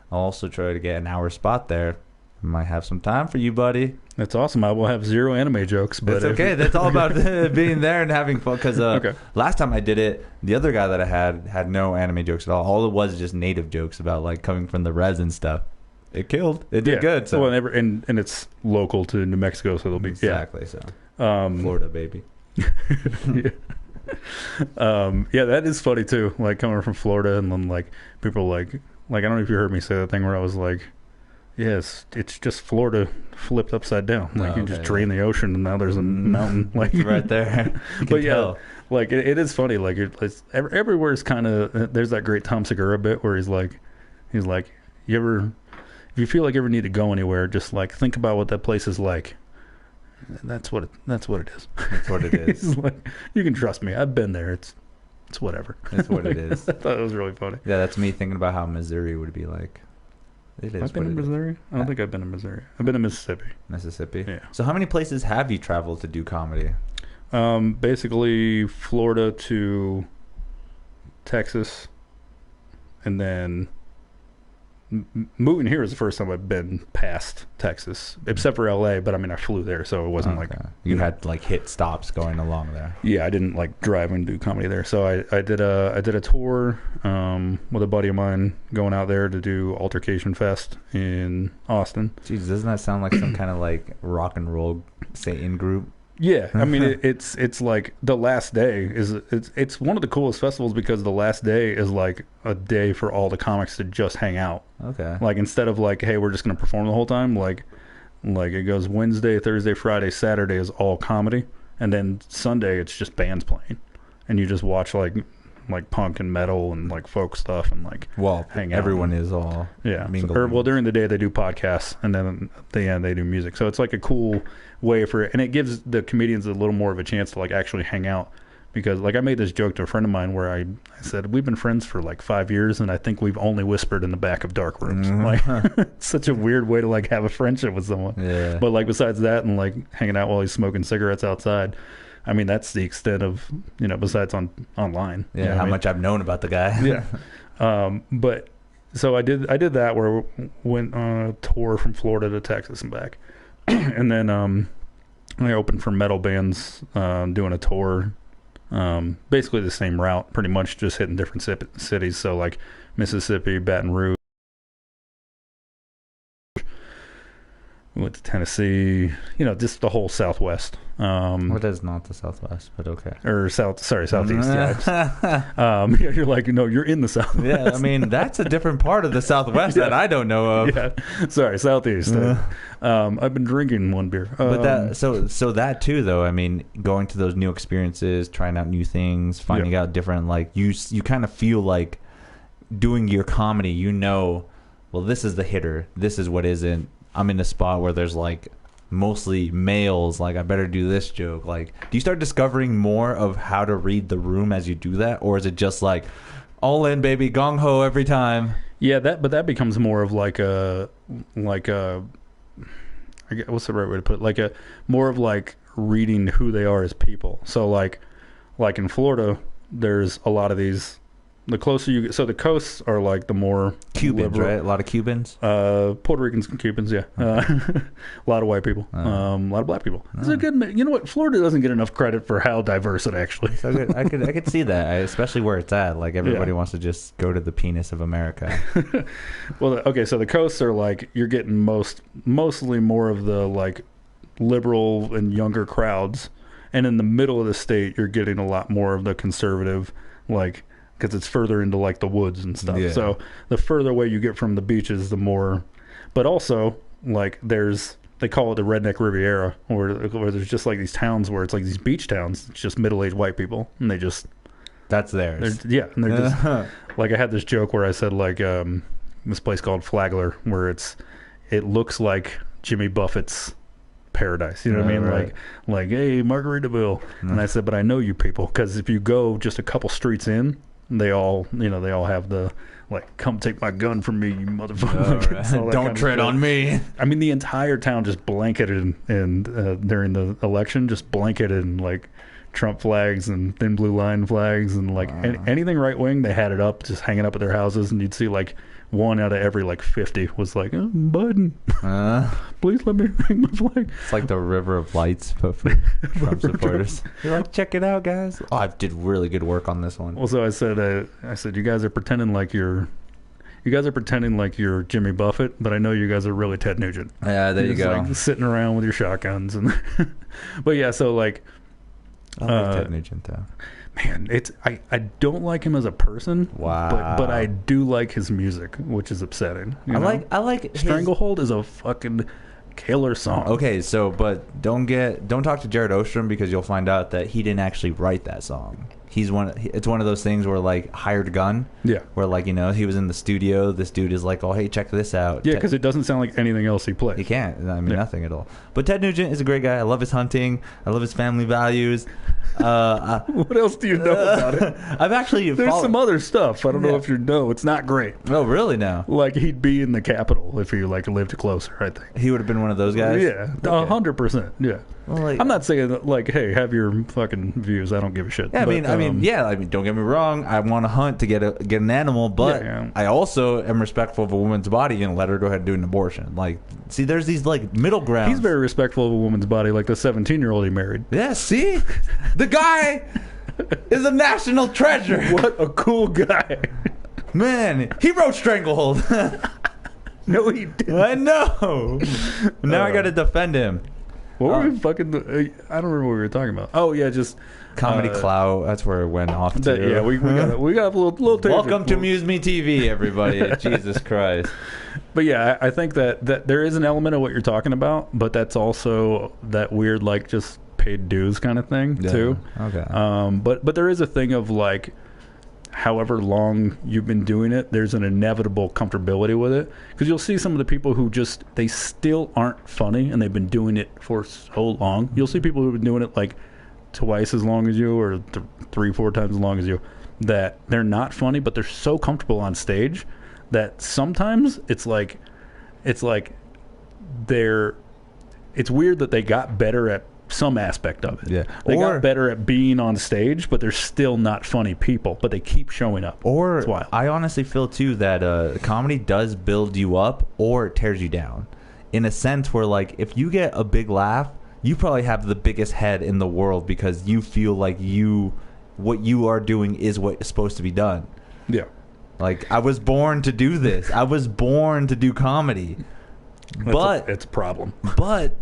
I'll also try to get an hour spot there. I might have some time for you, buddy. That's awesome. I will have 0 anime jokes, but it's okay. That's all about being there and having fun. Because last time I did it, the other guy that I had no anime jokes at all. All it was just native jokes about like coming from the res and stuff. It killed. It did good. So. Well, and it's local to New Mexico, so it'll be exactly so. Florida, baby. Yeah. Yeah, that is funny too. Like coming from Florida, and then like people like I don't know if you heard me say that thing where I was like, yes, it's just Florida flipped upside down. Like you just drain the ocean and now there's a mountain like right there. But yeah, like it is funny. Like it's everywhere is kind of, there's that great Tom Segura bit where he's like, you if you feel like you ever need to go anywhere, just like think about what that place is like. That's what it is. That's what it is. Like, you can trust me. I've been there. It's whatever. It's what it is. I thought it was really funny. Yeah, that's me thinking about how Missouri would be like. It is. I've been in Missouri. I don't think I've been in Missouri. I've been in Mississippi. Mississippi. Yeah. So how many places have you traveled to do comedy? Basically Florida to Texas, and then moving here is the first time I've been past Texas, except for LA. But I mean, I flew there, so it wasn't like you had like hit stops going along there. Yeah, I didn't like drive and do comedy there. So I did a tour with a buddy of mine going out there to do Altercation Fest in Austin. Jeez, doesn't that sound like some kind of like rock and roll Satan group? Yeah, I mean it's like the last day it's one of the coolest festivals because the last day is like a day for all the comics to just hang out. Okay. Like instead of like, hey, we're just gonna perform the whole time, like it goes Wednesday, Thursday, Friday, Saturday is all comedy, and then Sunday it's just bands playing, and you just watch like punk and metal and like folk stuff and like hang out. Everyone is all during the day they do podcasts, and then at the end they do music. So it's like a cool way for it, and it gives the comedians a little more of a chance to like actually hang out. Because like I made this joke to a friend of mine where I said we've been friends for like 5 years and I think we've only whispered in the back of dark rooms. Like it's such a weird way to like have a friendship with someone. Yeah. But like besides that and like hanging out while he's smoking cigarettes outside, I mean that's the extent of besides online. Yeah, how much I've known about the guy. Yeah. But so I did that where we went on a tour from Florida to Texas and back. And then I opened for metal bands doing a tour. Basically the same route, pretty much just hitting different cities. So like Mississippi, Baton Rouge. We went to Tennessee, just the whole Southwest. What is not the Southwest, but okay. Or Southeast. Yeah. You're like, no, you're in the South. Yeah, I mean, that's a different part of the Southwest that I don't know of. Yeah. Sorry, Southeast. I've been drinking one beer. But so that too, though, I mean, going to those new experiences, trying out new things, finding out different, like, you kind of feel like doing your comedy, well, this is the hitter. This is what isn't. I'm in a spot where there's like mostly males, like I better do this joke. Like, do you start discovering more of how to read the room as you do that, or is it just like all in, baby, gong ho every time? Yeah, but that becomes more of like a I guess, what's the right way to put it? Like a more of like reading who they are as people. So like in Florida, there's a lot of these. The closer you get, so the coasts are like the more Cubans, liberal. right? A lot of Cubans, Puerto Ricans and Cubans, yeah. Okay. A lot of white people, a lot of black people. It's a good. You know what? Florida doesn't get enough credit for how diverse it actually. So good. I could see that, especially where it's at. Like everybody wants to just go to the penis of America. Well, okay, so the coasts are like you're getting mostly more of the like liberal and younger crowds, and in the middle of the state, you're getting a lot more of the conservative, like. Because it's further into like the woods and stuff. Yeah. So the further away you get from the beaches, the more. But also, like they call it the redneck Riviera, where there's just like these towns where it's like these beach towns. It's just middle-aged white people, and they just. That's theirs. And they're just like I had this joke where I said like this place called Flagler, where it looks like Jimmy Buffett's paradise, you know what I mean? Right. Like hey, Margaritaville, and I said, but I know you people because if you go just a couple streets in. They all have the like, come take my gun from me, you motherfucker. Right. Don't tread on me. I mean, the entire town just blanketed and during the election, just blanketed in like Trump flags and thin blue line flags and like anything right wing. They had it up, just hanging up at their houses, and you'd see like one out of every like 50 was like, oh, Biden, please let me hang my flag. It's like the river of lights, but for Trump supporters. You're like, check it out, guys. Oh, I did really good work on this one. Well, so I said, you guys are pretending like you're Jimmy Buffett, but I know you guys are really Ted Nugent. Yeah, there you go. Like, sitting around with your shotguns and. But yeah, so like. I like Ted Nugent though. Man, I don't like him as a person. Wow. But I do like his music, which is upsetting. I like Stranglehold is a fucking killer song. Okay, so but don't talk to Jared Ostrom because you'll find out that he didn't actually write that song. it's one of those things where like hired gun. Yeah. Where like, you know, he was in the studio. This dude is like, oh, hey, check this out. Yeah, because it doesn't sound like anything else he plays. He can't. I mean, nothing at all. But Ted Nugent is a great guy. I love his hunting. I love his family values. What else do you know about it? I've actually There's some other stuff. I don't know if you know. It's not great. Oh, really? Now, like he'd be in the Capitol if he like lived closer. I think he would have been one of those guys. Yeah, 100%. Yeah. Well, like, I'm not saying that, like, hey, have your fucking views. I don't give a shit. Yeah, but, I mean, don't get me wrong. I want to hunt to get an animal, but I also am respectful of a woman's body and let her go ahead and do an abortion. Like, see, there's these like middle grounds. He's very respectful of a woman's body, like the 17-year-old he married. Yeah, see, the guy is a national treasure. What a cool guy, man. He wrote Stranglehold. No, he didn't. I know. Now I got to defend him. What were we fucking? I don't remember what we were talking about. Oh yeah, just comedy clout. That's where it went off to. Yeah, we got a little tangent. Welcome to MuseMe TV, everybody. Jesus Christ. But yeah, I think that there is an element of what you're talking about, but that's also that weird like just paid dues kind of thing too. Okay. But there is a thing of like, however long you've been doing it, there's an inevitable comfortability with it, because you'll see some of the people who just they still aren't funny and they've been doing it for so long. You'll see people who've been doing it like twice as long as you, or 3-4 times as long as you, that they're not funny, but they're so comfortable on stage that sometimes it's like it's weird that they got better at some aspect of it. Yeah. They got better at being on stage, but they're still not funny people, but they keep showing up. Or it's wild. I honestly feel too that comedy does build you up or it tears you down, in a sense where like if you get a big laugh, you probably have the biggest head in the world because you feel like what you are doing is what is supposed to be done. Yeah. Like, I was born to do this. I was born to do comedy. It's a problem. But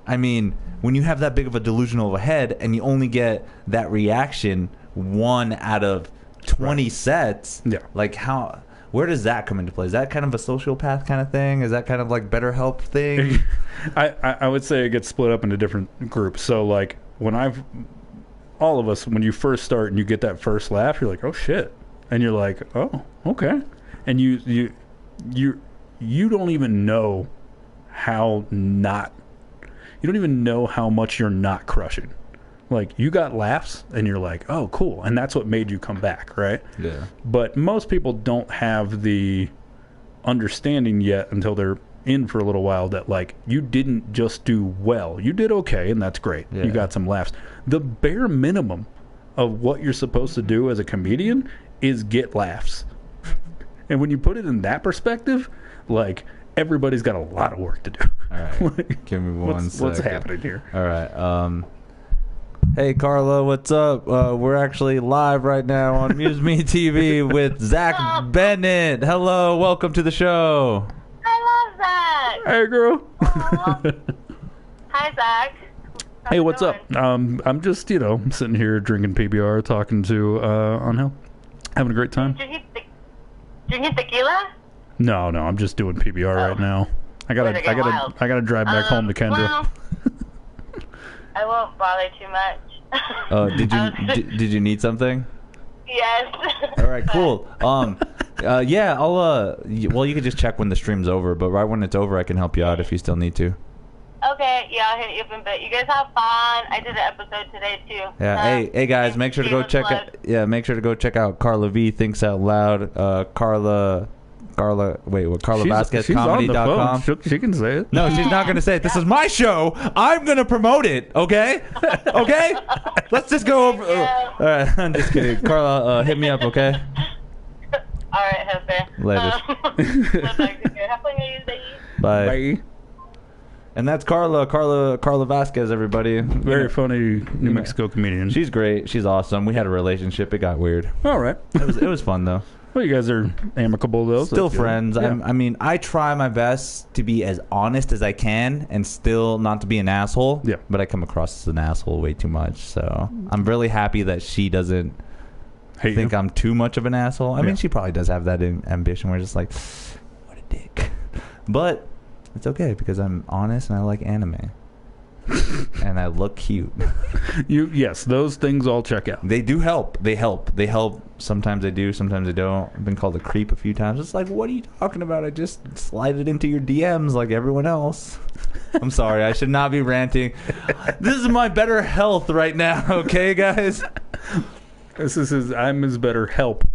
I mean, when you have that big of a delusional of a head and you only get that reaction 1 out of 20 sets, like where does that come into play? Is that kind of a sociopath kind of thing? Is that kind of like BetterHelp thing? I would say it gets split up into different groups. So like all of us, when you first start and you get that first laugh, you're like, oh shit. And you're like, oh, okay. And you don't even know how you don't even know how much you're not crushing. Like, you got laughs, and you're like, oh, cool. And that's what made you come back, right? Yeah. But most people don't have the understanding yet until they're in for a little while that, like, you didn't just do well. You did okay, and that's great. Yeah. You got some laughs. The bare minimum of what you're supposed to do as a comedian is get laughs. And when you put it in that perspective, like, everybody's got a lot of work to do. All right. Like, give me one second. What's happening here? All right. Hey, Carla, what's up? We're actually live right now on MuseMe TV with Zach Bennett. Hello. Welcome to the show. I love Zach. Hey, girl. Hi, Zach. Hey, what's up? I'm just, sitting here drinking PBR, talking to Angel. Having a great time. Drinking tequila? No, I'm just doing PBR right now. I gotta drive back home to Kendra. Well, I won't bother too much. Did you need something? Yes. All right, cool. Yeah, I'll well, you can just check when the stream's over, but right when it's over, I can help you out if you still need to. Okay, yeah, I'll hit you up in a bit. You guys have fun. I did an episode today too. Yeah, hey guys, make sure to go check out. Yeah, make sure to go check out Carla V Thinks Out Loud. Carla Vasquez Comedy.com. She can say it. No, she's not going to say it. This is my show. I'm going to promote it. Okay? Okay? Let's just go over. All right, I'm just kidding. Carla, hit me up. Okay? All right, Jefe. Later. Have fun, guys. Bye. And that's Carla Vasquez, everybody. Very funny New Mexico comedian. She's great. She's awesome. We had a relationship. It got weird. All right. It was fun though. Well, you guys are amicable though. Still friends. Yeah. I try my best to be as honest as I can and still not to be an asshole. Yeah. But I come across as an asshole way too much. So I'm really happy that she doesn't think I'm too much of an asshole. I mean, she probably does have that ambition where it's just like, what a dick. But it's okay because I'm honest and I like anime. and I look cute. Yes, those things all check out. They do help. They help. Sometimes they do, sometimes they don't. I've been called a creep a few times. It's like, what are you talking about? I just slide it into your DMs like everyone else. I'm sorry, I should not be ranting. This is my better health right now, okay, guys? This is I'm his better help.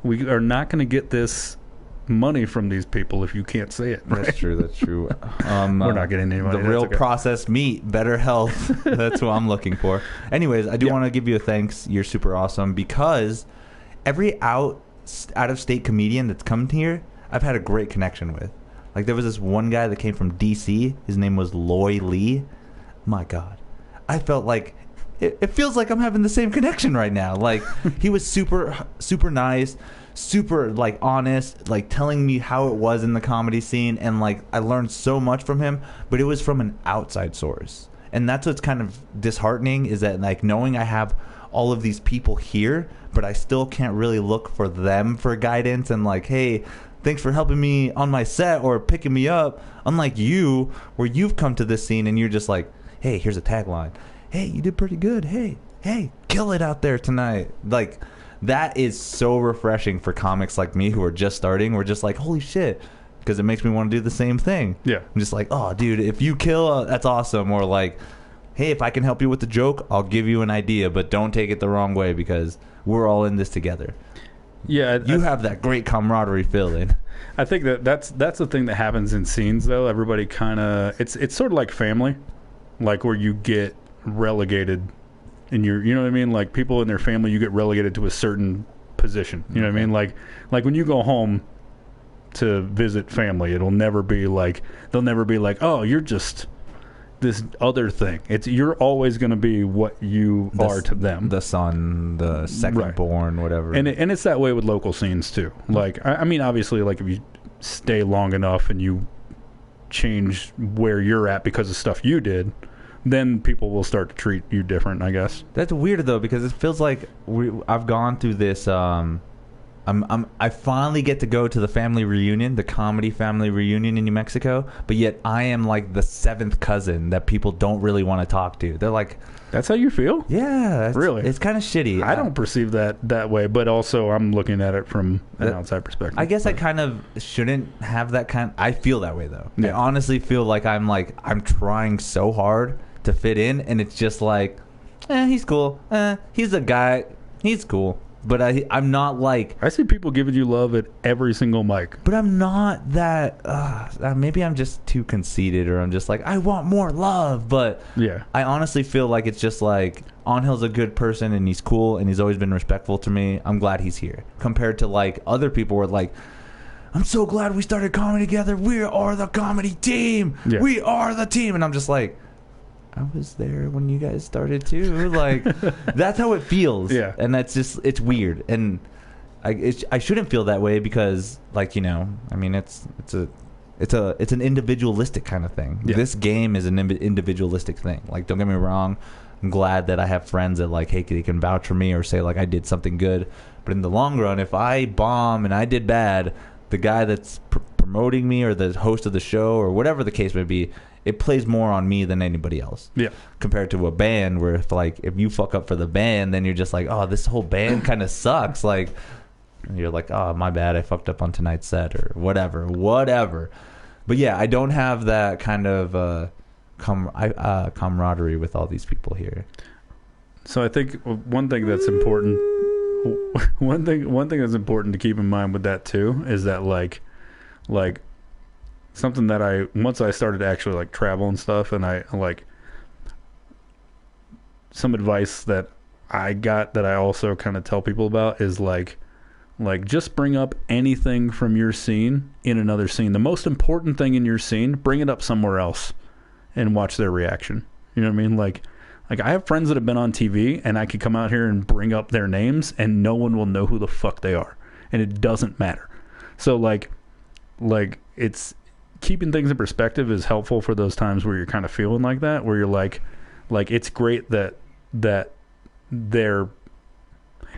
We are not going to get this money from these people if you can't say it. Right? That's true. We're not getting any money. The real okay. processed meat, better health. That's what I'm looking for. Anyways, I do want to give you a thanks. You're super awesome, because every out of state comedian that's come here, I've had a great connection with. Like, there was this one guy that came from DC. His name was Loy Lee. My God, I felt like it feels like I'm having the same connection right now. Like, he was super nice, super like honest, like telling me how it was in the comedy scene, and like I learned so much from him, but it was from an outside source. And that's what's kind of disheartening, is that like knowing I have all of these people here, but I still can't really look for them for guidance and like, hey, thanks for helping me on my set or picking me up. Unlike you, where you've come to this scene and you're just like, hey, here's a tagline. Hey, you did pretty good. Hey, kill it out there tonight. Like, that is so refreshing for comics like me who are just starting. We're just like, holy shit, because it makes me want to do the same thing. Yeah. I'm just like, oh, dude, if you kill, that's awesome. Or like, hey, if I can help you with the joke, I'll give you an idea, but don't take it the wrong way, because we're all in this together. Yeah, you have that great camaraderie feeling. I think that's the thing that happens in scenes, though. Everybody kind of, it's sort of like family, like where you get relegated in your, you know what I mean? Like, people in their family, you get relegated to a certain position. You know what I mean? Like when you go home to visit family, it'll never be like, they'll never be like, oh, you're just this other thing. It's, you're always going to be what you are to them. The son, the second born, whatever. And it's that way with local scenes too. Like, I mean, obviously, like if you stay long enough and you change where you're at because of stuff you did, then people will start to treat you different, I guess. That's weird though, because it feels like I've gone through this. I finally get to go to the family reunion, the comedy family reunion in New Mexico, but yet I am like the seventh cousin that people don't really want to talk to. They're like, "That's how you feel?" Yeah, really. It's kind of shitty. I don't perceive that way, but also I'm looking at it from an outside perspective. I guess I kind of shouldn't have that kind. I feel that way though. Yeah. I honestly feel like I'm trying so hard to fit in, and it's just like, he's cool. He's a guy. He's cool. But I'm not like... I see people giving you love at every single mic. But I'm not that... maybe I'm just too conceited, or I'm just like, I want more love. But yeah, I honestly feel like it's just like, Angel's a good person, and he's cool, and he's always been respectful to me. I'm glad he's here. Compared to like other people who are like, I'm so glad we started comedy together. We are the comedy team. Yeah. We are the team. And I'm just like... I was there when you guys started too. Like, that's how it feels. Yeah. And that's just, it's weird. And I shouldn't feel that way, because, like, you know, I mean, it's an individualistic kind of thing. Yeah. This game is an individualistic thing. Like, don't get me wrong. I'm glad that I have friends that, like, hey, they can vouch for me or say, like, I did something good. But in the long run, if I bomb and I did bad, the guy that's promoting me or the host of the show or whatever the case may be, it plays more on me than anybody else. Yeah. Compared to a band where if you fuck up for the band, then you're just like, oh, this whole band kind of sucks. Like, you're like, oh, my bad, I fucked up on tonight's set or whatever. But yeah, I don't have that kind of camaraderie with all these people here. So I think one thing that's important, one thing that's important to keep in mind with that too, is that like something that once I started to actually like travel and stuff, and I like some advice that I got that I also kind of tell people about is like just bring up anything from your scene in another scene. The most important thing in your scene, bring it up somewhere else and watch their reaction. You know what I mean? Like I have friends that have been on TV, and I could come out here and bring up their names and no one will know who the fuck they are, and it doesn't matter. So like it's keeping things in perspective is helpful for those times where you're kind of feeling like that, where you're like it's great that they're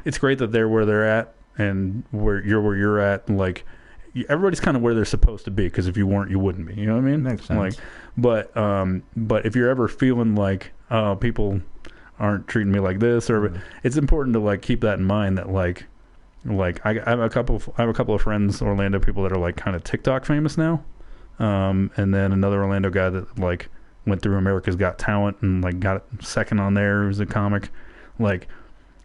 where they're at and where you're at, and like everybody's kind of where they're supposed to be, because if you weren't, you wouldn't be. You know what I mean? Makes sense. Like, but if you're ever feeling like, oh, people aren't treating me like this, or it's important to like keep that in mind, that like I have a couple of friends, Orlando people, that are like kind of TikTok famous now, and then another Orlando guy that like went through America's Got Talent and like got second on there, who's a comic. Like,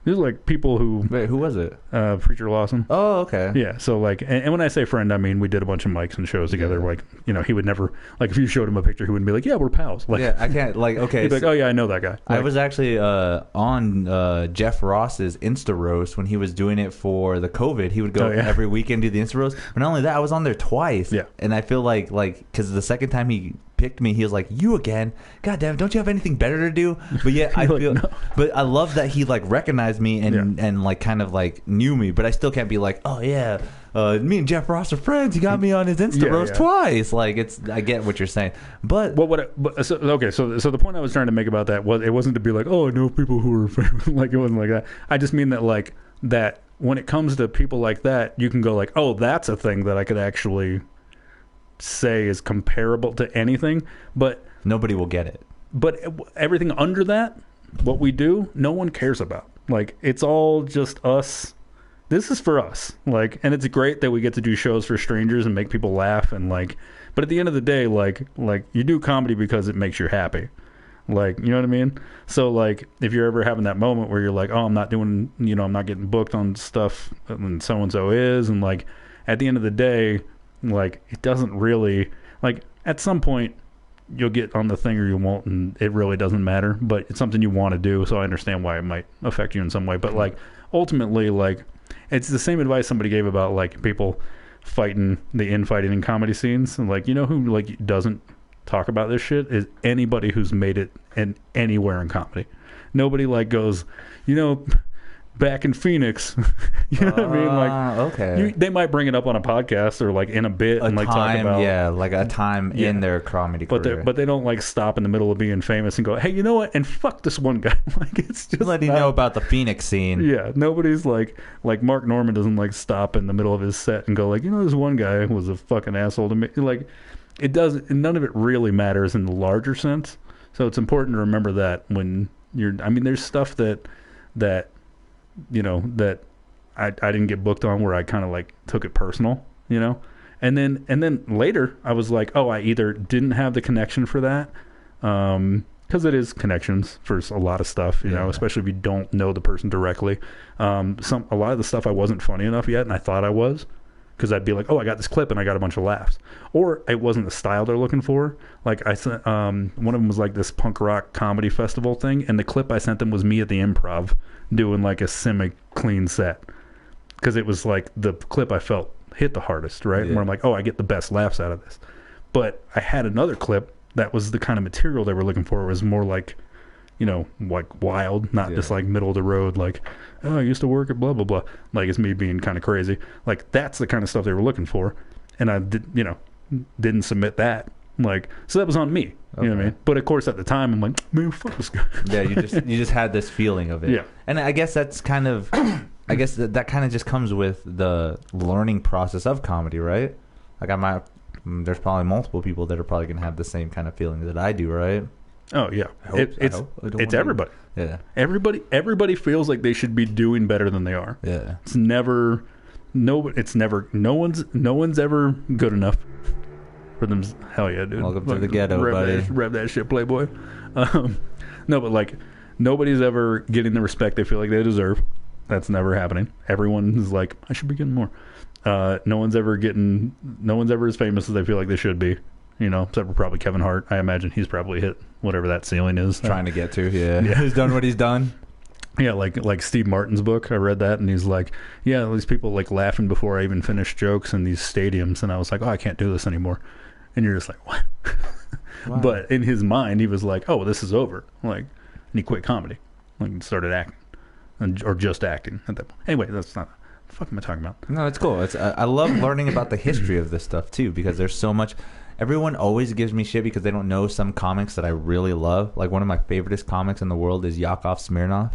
these are like people who... Wait, who was it? Preacher Lawson. Oh, okay. Yeah, so like, and when I say friend, I mean we did a bunch of mics and shows together. Yeah. Like, you know, he would never, like, if you showed him a picture, he wouldn't be like, yeah, we're pals. Like, Yeah, I can't, like, okay. he'd be like, oh yeah, I know that guy. I Like, was actually on Jeff Ross's Insta Roast when he was doing it for the COVID. He would go every weekend do the Insta Roast. But not only that, I was on there twice. Yeah. And I feel like, because the second time he picked me, he was like, you again? God damn it, don't you have anything better to do? But yeah, I feel, no. but I love that he like recognized me and like kind of like knew me, but I still can't be like, oh yeah, me and Jeff Ross are friends. He got me on his Insta Roast twice. Like, I get what you're saying, but so the point I was trying to make about that was, it wasn't to be like, oh, I know people who are famous. Like, it wasn't like that. I just mean that like that when it comes to people like that, you can go like, oh, that's a thing that I could actually say is comparable to anything, but nobody will get it. But everything under that, what we do, no one cares about. Like, it's all just us. This is for us. Like, and it's great that we get to do shows for strangers and make people laugh, and like, but at the end of the day, like you do comedy because it makes you happy. Like, you know what I mean? So like, if you're ever having that moment where you're like, oh, I'm not doing, you know, I'm not getting booked on stuff and so-and-so is, and like, at the end of the day, like, it doesn't really, like, at some point you'll get on the thing or you won't, and it really doesn't matter, but it's something you want to do, so I understand why it might affect you in some way. But like, ultimately, like, it's the same advice somebody gave about like people fighting the infighting in comedy scenes, and like, you know who like doesn't talk about this shit is anybody who's made it in anywhere in comedy. Nobody like goes, you know, back in Phoenix. You know what I mean? Like, okay, they might bring it up on a podcast or like in a bit and like talk about like a time in their comedy career. But they don't like stop in the middle of being famous and go, hey, you know what? And fuck this one guy. Like, it's just letting you know about the Phoenix scene. Yeah, nobody's like Mark Norman doesn't like stop in the middle of his set and go like, you know, this one guy was a fucking asshole to me. Like, it does. None of it really matters in the larger sense. So it's important to remember that when you're. I mean, there's stuff that you know, that I didn't get booked on where I kind of like took it personal, you know, and then later I was like, oh, I either didn't have the connection for that, because it is connections for a lot of stuff, you know, especially if you don't know the person directly. A lot of the stuff I wasn't funny enough yet, and I thought I was, because I'd be like, oh, I got this clip and I got a bunch of laughs, or it wasn't the style they're looking for. Like I sent, one of them was like this punk rock comedy festival thing, and the clip I sent them was me at the Improv doing like a semi-clean set, because it was like the clip I felt hit the hardest, right? Where I'm like, oh, I get the best laughs out of this. But I had another clip that was the kind of material they were looking for. It was more like, you know, like wild, not just like middle of the road, like, oh, I used to work at blah, blah, blah. Like, it's me being kind of crazy. Like, that's the kind of stuff they were looking for. And I didn't submit that. Like, so that was on me. You know what I mean? But of course, at the time, I'm like, man, fuck this guy. Yeah, you just had this feeling of it. Yeah. And I guess that's kind of, I guess that kind of just comes with the learning process of comedy, right? Like, there's probably multiple people that are probably going to have the same kind of feeling that I do, right? Oh yeah, it's everybody. Yeah, everybody feels like they should be doing better than they are. Yeah, no one's ever good enough for them. Hell yeah, dude. Welcome to the ghetto, buddy. Rev that shit, Playboy. No, but like, nobody's ever getting the respect they feel like they deserve. That's never happening. Everyone is like, I should be getting more. No one's ever as famous as they feel like they should be. You know, except for probably Kevin Hart. I imagine he's probably hit whatever that ceiling is. Trying to get to, He's done what he's done. Yeah, like Steve Martin's book. I read that, and he's like, yeah, these people like laughing before I even finish jokes in these stadiums, and I was like, oh, I can't do this anymore. And you're just like, what? Wow. But in his mind, he was like, oh, this is over. Like, and he quit comedy, like, and started acting, or just acting at that point. Anyway, that's not. What the fuck am I talking about? No, it's cool. I love learning about the history of this stuff too, because there's so much. Everyone always gives me shit because they don't know some comics that I really love. Like, one of my favoriteest comics in the world is Yakov Smirnoff.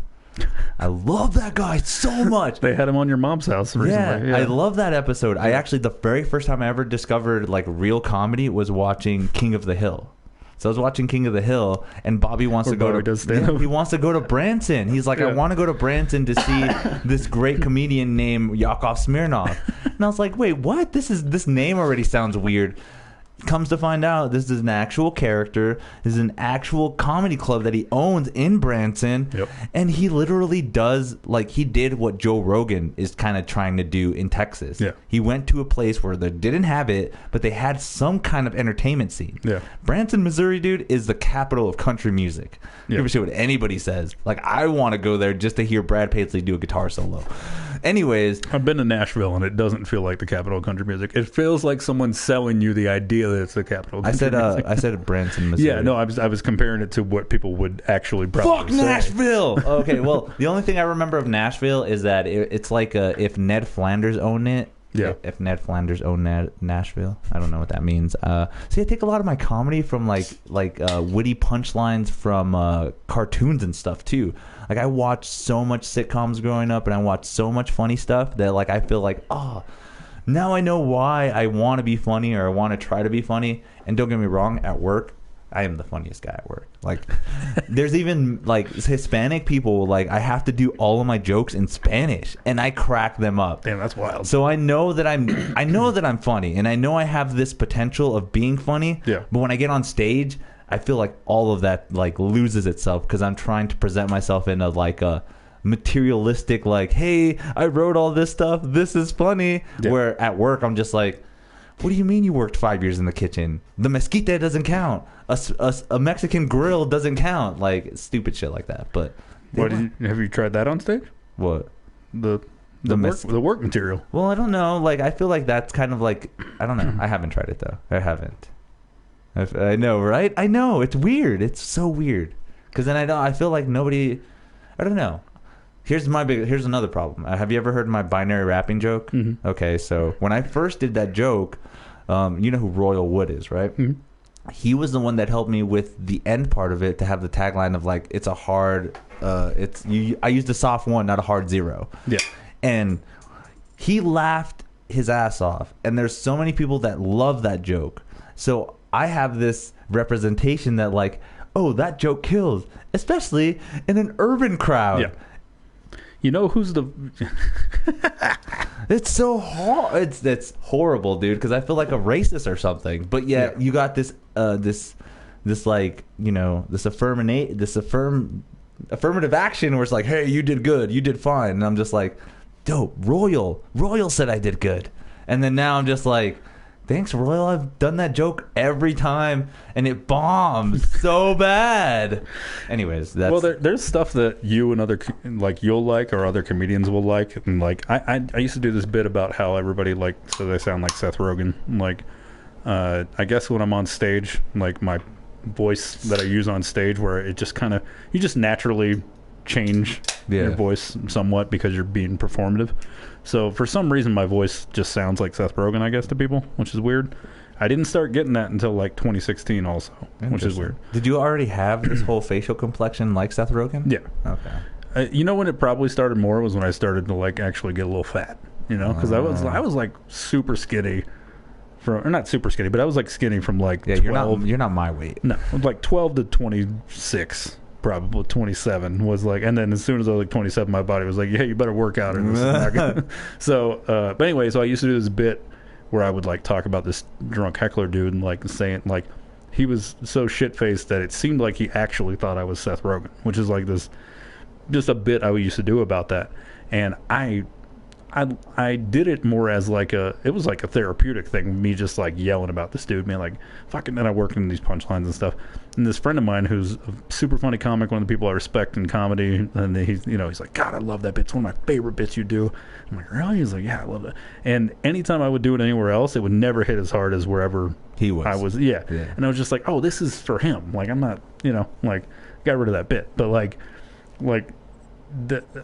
I love that guy so much. They had him on your mom's house recently. Yeah, I love that episode. I actually, the very first time I ever discovered like real comedy was watching King of the Hill. So I was watching King of the Hill, and Bobby wants to go to. He wants to go to Branson. He's like, I want to go to Branson to see this great comedian named Yakov Smirnoff. And I was like, wait, what? This name already sounds weird. Comes to find out, this is an actual character. This is an actual comedy club that he owns in Branson. Yep. And he literally does, like, he did what Joe Rogan is kind of trying to do in Texas. Yeah. He went to a place where they didn't have it, but they had some kind of entertainment scene. Yeah. Branson, Missouri, dude, is the capital of country music. Yeah. Give a shit what anybody says. Like, I want to go there just to hear Brad Paisley do a guitar solo. Anyways, I've been to Nashville, and it doesn't feel like the capital of country music. It feels like someone's selling you the idea that it's the capital of country music. I said Branson, Missouri. Yeah, no, I was comparing it to what people would actually probably Fuck say. Nashville! Okay, well, the only thing I remember of Nashville is that it's like if Ned Flanders owned it. Yeah. If Ned Flanders owned Nashville. I don't know what that means. See, I take a lot of my comedy from like witty punchlines from cartoons and stuff too. Like, I watched so much sitcoms growing up, and I watched so much funny stuff that, like, I feel like, oh, now I know why I want to be funny, or I want to try to be funny. And don't get me wrong, at work, I am the funniest guy at work. Like, there's even, like, Hispanic people, like, I have to do all of my jokes in Spanish, and I crack them up. Damn, that's wild. So I know that I'm funny, and I know I have this potential of being funny. Yeah. But when I get on stage, I feel like all of that, like, loses itself because I'm trying to present myself in a materialistic, like, hey, I wrote all this stuff, this is funny. Yeah. Where at work, I'm just like, what do you mean you worked 5 years in the kitchen? The mezquite doesn't count. A Mexican grill doesn't count. Like, stupid shit like that. But have you tried that on stage? what? The work material. Well, I don't know. Like, I feel like that's kind of like, I don't know. I haven't tried it though. I haven't. I know, right? I know. It's weird. It's so weird. Because then I feel like nobody. I don't know. Here's another problem. Have you ever heard my binary rapping joke? Mm-hmm. Okay, so when I first did that joke, you know who Royal Wood is, right? Mm-hmm. He was the one that helped me with the end part of it to have the tagline of like, it's a hard. I used a soft 1, not a hard 0. Yeah. And he laughed his ass off. And there's so many people that love that joke. So I have this representation that like, oh, that joke kills, especially in an urban crowd. Yeah. You know who's the... It's so hard. It's horrible, dude, because I feel like a racist or something. But yet you got this like, you know, this affirmative action where it's like, hey, you did good, you did fine. And I'm just like, dope, Royal said I did good. And then now I'm just like, thanks, Royal. I've done that joke every time, and it bombs so bad. Anyways, that's... Well, there's stuff that you and you'll like, or other comedians will like. And like, I used to do this bit about how everybody so they sound like Seth Rogen. Like, I guess when I'm on stage, like my voice that I use on stage, where it just kind of, you just naturally change your voice somewhat because you're being performative. So for some reason, my voice just sounds like Seth Rogen, I guess, to people, which is weird. I didn't start getting that until like 2016 also, which is weird. Did you already have this whole facial complexion like Seth Rogen? Yeah. Okay. You know when it probably started more was when I started to like actually get a little fat, you know, because I was like super skinny or not super skinny, but I was like skinny from like 12. You're not my weight. No, like 12 to 26. Probably 27 was like, and then as soon as I was like 27, my body was like, yeah, you better work out or this is not gonna. So but anyway, so I used to do this bit where I would like talk about this drunk heckler dude and like saying like he was so shit-faced that it seemed like he actually thought I was Seth Rogen, which is like this just a bit I used to do about that. And I did it more as like it was like a therapeutic thing, me just like yelling about this dude, man, like fucking. Then I worked in these punchlines and stuff. And this friend of mine who's a super funny comic, one of the people I respect in comedy, and he's like, God, I love that bit. It's one of my favorite bits you do. I'm like, really? He's like, yeah, I love it. And anytime I would do it anywhere else, it would never hit as hard as wherever he was. I was, yeah. And I was just like, oh, this is for him. Like, I'm not, like, got rid of that bit. But like.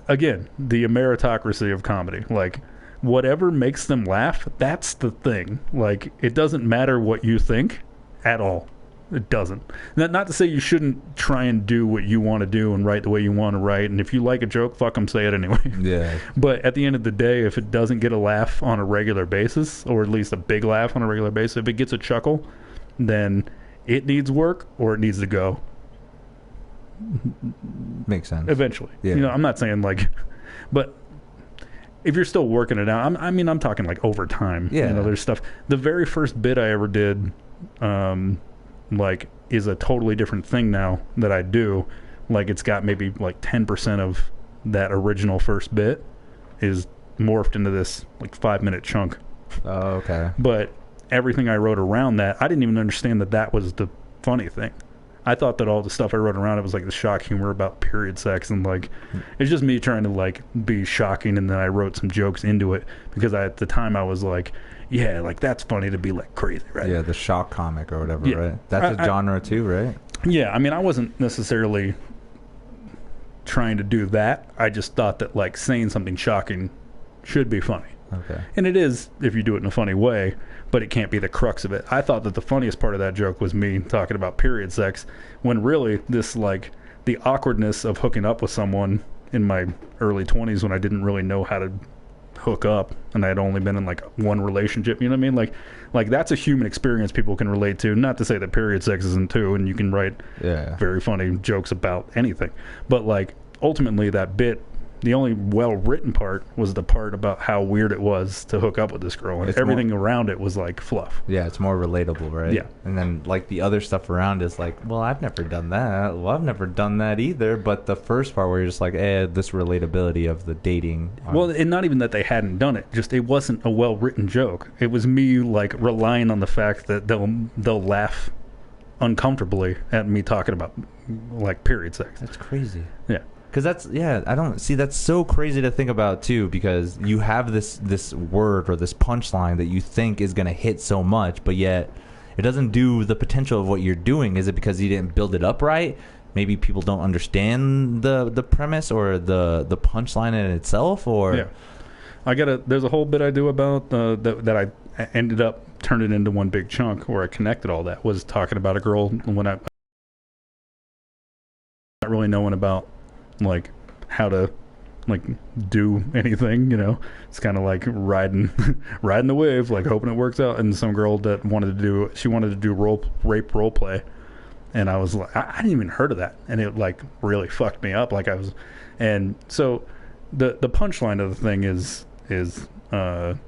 Again, the meritocracy of comedy. Like, whatever makes them laugh, that's the thing. Like, it doesn't matter what you think at all. It doesn't. Not to say you shouldn't try and do what you want to do and write the way you want to write. And if you like a joke, fuck them, say it anyway. Yeah. But at the end of the day, if it doesn't get a laugh on a regular basis, or at least a big laugh on a regular basis, if it gets a chuckle, then it needs work or it needs to go. Makes sense. Eventually. Yeah. You know, I'm not saying like, but if you're still working it out, I'm talking like over time. Yeah. You know, there's stuff. The very first bit I ever did, like, is a totally different thing now that I do. Like, it's got maybe like 10% of that original first bit is morphed into this like 5-minute chunk. Oh, okay. But everything I wrote around that, I didn't even understand that was the funny thing. I thought that all the stuff I wrote around it was like the shock humor about period sex, and like it's just me trying to like be shocking, and then I wrote some jokes into it because at the time I was like, yeah, like that's funny to be like crazy, right? Yeah, the shock comic or whatever, Yeah. right? That's a genre too, right? Yeah, I mean, I wasn't necessarily trying to do that. I just thought that like saying something shocking should be funny. Okay. And it is if you do it in a funny way, but it can't be the crux of it. I thought that the funniest part of that joke was me talking about period sex, when really this, like, the awkwardness of hooking up with someone in my early 20s when I didn't really know how to hook up, and I had only been in like one relationship, you know what I mean? Like that's a human experience people can relate to. Not to say that period sex isn't too, and you can write very funny jokes about anything. But like ultimately that bit, the only well-written part was the part about how weird it was to hook up with this girl, and everything around it was like fluff. Yeah, it's more relatable, right? Yeah. And then like the other stuff around is like, well, I've never done that. Well, I've never done that either. But the first part where you're just like, this relatability of the dating. Well, and not even that they hadn't done it. Just it wasn't a well-written joke. It was me like relying on the fact that they'll laugh uncomfortably at me talking about like period sex. That's crazy. Yeah. Because that's so crazy to think about too, because you have this word or this punchline that you think is going to hit so much, but yet it doesn't do the potential of what you're doing. Is it because you didn't build it up right? Maybe people don't understand the premise or the punchline in itself, or... Yeah. There's a whole bit I do about that I ended up turning into one big chunk where I connected all that, was talking about a girl when I not really knowing about like how to like do anything, you know. It's kind of like riding the wave, like hoping it works out. And some girl that wanted to do rape role play, and I was like, I didn't even heard of that, and it like really fucked me up. Like I was, and so the punchline of the thing is her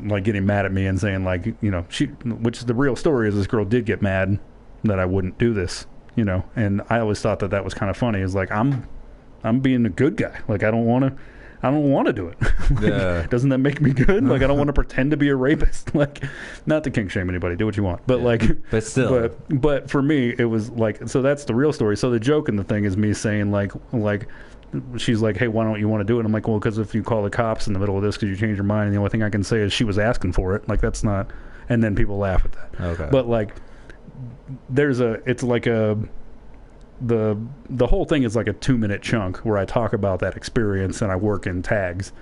like getting mad at me and saying like, you know, which the real story is this girl did get mad that I wouldn't do this. You know, and I always thought that was kind of funny. It's like I'm being a good guy. Like I don't want to do it. Like, yeah. Doesn't that make me good? Like I don't want to pretend to be a rapist. Like, not to kink shame anybody. Do what you want. But but still. But for me, it was like, so that's the real story. So the joke in the thing is me saying like she's like, hey, why don't you want to do it? I'm like, well, because if you call the cops in the middle of this because you changed your mind, and the only thing I can say is she was asking for it. Like that's not. And then people laugh at that. Okay. But like. It's like the whole thing is like a 2-minute chunk where I talk about that experience and I work in tags,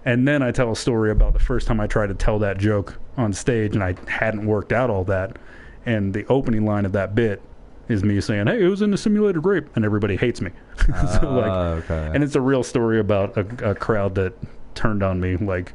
and then I tell a story about the first time I tried to tell that joke on stage and I hadn't worked out all that, and the opening line of that bit is me saying, hey, it was in a simulated rape, and everybody hates me. Okay. And it's a real story about a crowd that turned on me. Like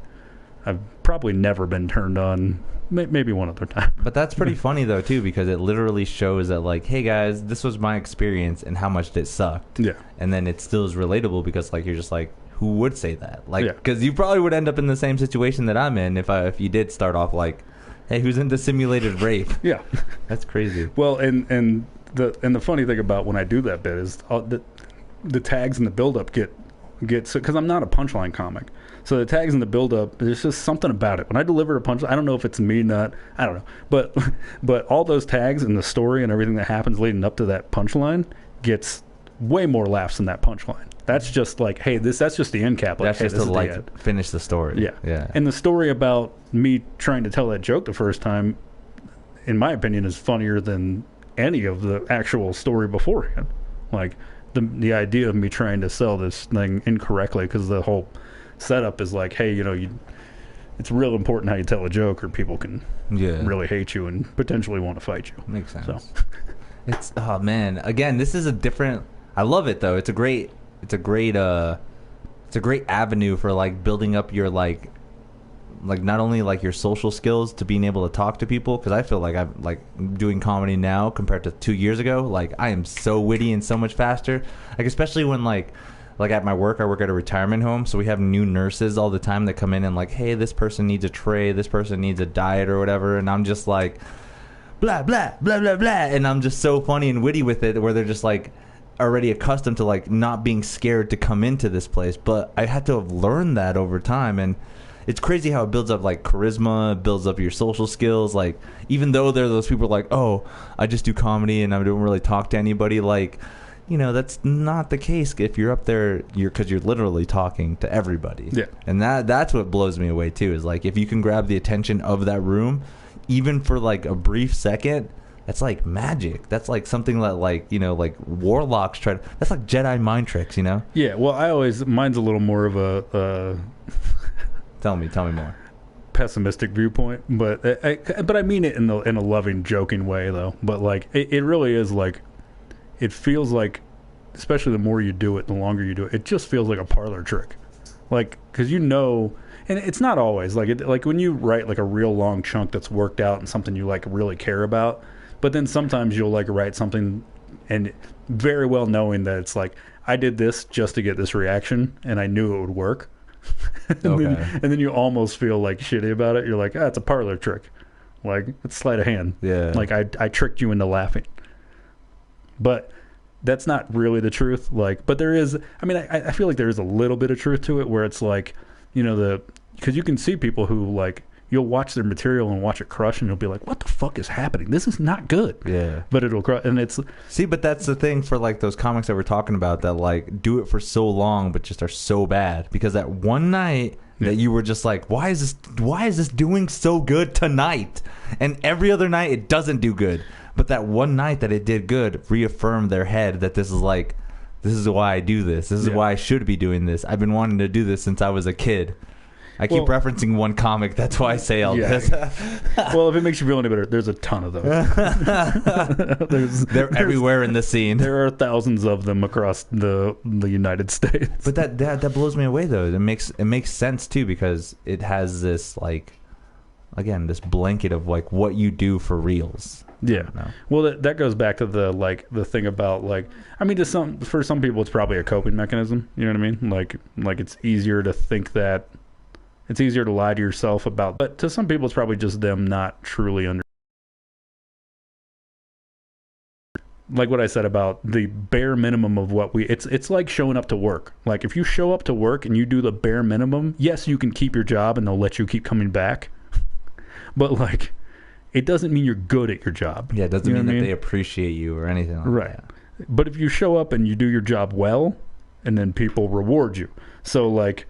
I've probably never been turned on. Maybe one other time. But that's pretty funny though too, because it literally shows that like, hey guys, this was my experience and how much it sucked. Yeah. And then it still is relatable because like you're just like, who would say that? Like, because you probably would end up in the same situation that I'm in if you did start off like, hey, who's into simulated rape? Yeah. That's crazy. Well, and the funny thing about when I do that bit is the tags and the build-up get because I'm not a punchline comic. So the tags and the build-up, there's just something about it. When I deliver a punchline, I don't know if it's me, I don't know. But all those tags and the story and everything that happens leading up to that punchline gets way more laughs than that punchline. That's just like, hey, that's just the end cap. Like, that's hey, just to like finish the story. Yeah. Yeah. And the story about me trying to tell that joke the first time, in my opinion, is funnier than any of the actual story beforehand. Like the idea of me trying to sell this thing incorrectly, because the whole setup is like, hey, you know, it's real important how you tell a joke, or people can really hate you and potentially want to fight you. Makes sense. So. It's oh man, again, this is a different. I love it though. It's a great avenue for like building up your like not only like your social skills to being able to talk to people, because I feel like I'm like doing comedy now compared to 2 years ago. Like I am so witty and so much faster. Like especially when like at my work, I work at a retirement home, so we have new nurses all the time that come in and like, hey, this person needs a tray, this person needs a diet or whatever, and I'm just like blah blah blah blah blah, and I'm just so funny and witty with it, where they're just like already accustomed to like not being scared to come into this place. But I had to have learned that over time, and it's crazy how it builds up like charisma, builds up your social skills. Like even though there are those people like, oh, I just do comedy and I don't really talk to anybody, like, you know, that's not the case. If you're up there, because you're literally talking to everybody. Yeah. And that's what blows me away too, is like if you can grab the attention of that room even for like a brief second, that's like magic. That's like something that like, you know, like warlocks try to, that's like Jedi mind tricks, you know? Yeah, well, mine's a little more of a Tell me more. Pessimistic viewpoint, but I mean it in a loving, joking way though. But like it really is like, it feels like, especially the more you do it, the longer you do it, it just feels like a parlor trick. Like, because you know, and it's not always like like when you write like a real long chunk that's worked out and something you like really care about, but then sometimes you'll like write something and very well knowing that it's like, I did this just to get this reaction and I knew it would work. and then you almost feel like shitty about it. You're like, it's a parlor trick. Like, it's sleight of hand. Yeah. Like I tricked you into laughing. But that's not really the truth. Like, but there is, I mean, I feel like there is a little bit of truth to it, where it's like, you know, because you can see people who like, you'll watch their material and watch it crush and you'll be like, what the fuck is happening? This is not good. Yeah. But it'll crush. And it's, see, but that's the thing for like those comics that we're talking about that like do it for so long but just are so bad, because that one night that you were just like, why is this doing so good tonight? And every other night it doesn't do good. But that one night that it did good reaffirmed their head that this is why I do this. This is why I should be doing this. I've been wanting to do this since I was a kid. I keep referencing one comic. That's why I say all this. Well, if it makes you feel any better, there's a ton of those. They're everywhere in the scene. There are thousands of them across the United States. But that blows me away, though. It makes sense too, because it has this like, again, this blanket of like what you do for reals. Yeah. No. Well, that goes back to the thing about like, I mean, for some people it's probably a coping mechanism. You know what I mean? Like it's easier to think that. It's easier to lie to yourself about, but to some people it's probably just them not truly like what I said about the bare minimum of what it's like showing up to work. Like if you show up to work and you do the bare minimum, yes, you can keep your job and they'll let you keep coming back. But like, it doesn't mean you're good at your job. Yeah, it doesn't mean that they appreciate you or anything like that. But if you show up and you do your job well, and then people reward you. So like,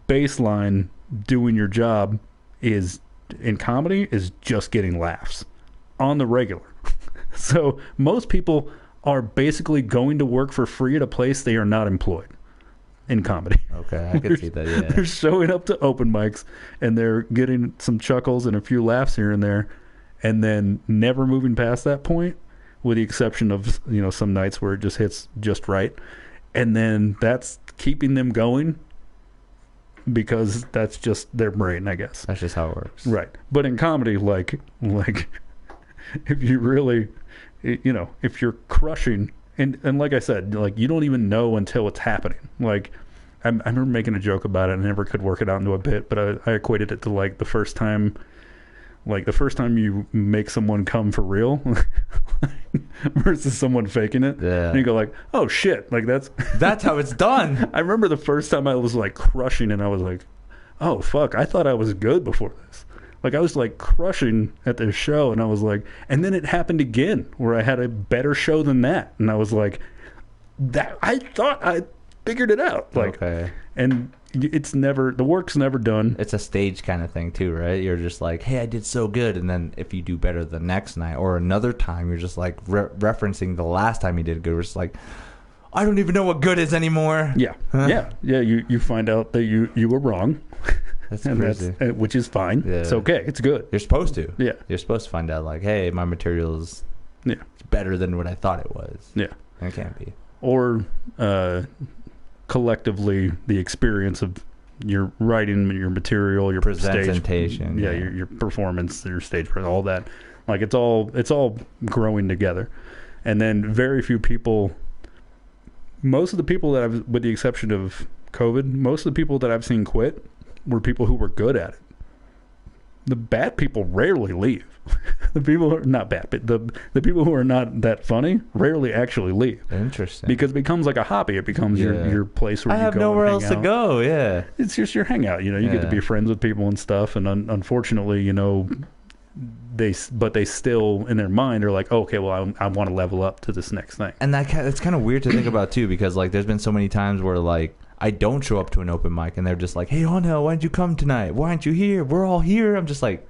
baseline doing your job is in comedy is just getting laughs on the regular. So most people are basically going to work for free at a place they are not employed in comedy. Okay, I can see that. Yeah, they're showing up to open mics and they're getting some chuckles and a few laughs here and there, and then never moving past that point, with the exception of, you know, some nights where it just hits just right, and then that's keeping them going. Because that's just their brain, I guess. That's just how it works. Right. But in comedy, like if you really, you know, if you're crushing, and like I said, like you don't even know until it's happening. Like I remember making a joke about it and I never could work it out into a bit, but I equated it to like the first time you make someone come for real versus someone faking it. Yeah. And you go like, oh shit, like that's how it's done. I remember the first time I was like crushing and I was like, oh fuck, I thought I was good before this. Like I was like crushing at this show and I was like, and then it happened again where I had a better show than that. And I was like, that I thought I figured it out. Like, okay. And the work's never done. It's a stage kind of thing too, right? You're just like, hey, I did so good, and then if you do better the next night or another time, you're just like referencing the last time you did good. We're just like, I don't even know what good is anymore. Yeah. Yeah. You find out that you were wrong. That's and crazy. which is fine. Yeah. It's okay. It's good. You're supposed to. Yeah. You're supposed to find out, like, hey, my material's Yeah. better than what I thought it was. Yeah. And it can't be. Or collectively, the experience of your writing, your material, your Presentation. stage, your performance, your stage, all that. Like it's all growing together. And then very few people. Most of the people that I've, with the exception of COVID, most of the people that I've seen quit were people who were good at it. The bad people rarely leave. The people who are not bad, but the people who are not that funny rarely actually leave. Interesting. Because it becomes like a hobby. It becomes your place where I you have go nowhere and else hang to out. go. Yeah. It's just your hangout. You get to be friends with people and stuff. And unfortunately, they still in their mind are like, okay, well, I want to level up to this next thing. And it's kind of weird to think about too, because like there's been so many times where like I don't show up to an open mic and they're just like, hey, Onel, why didn't you come tonight? Why aren't you here? We're all here. I'm just like,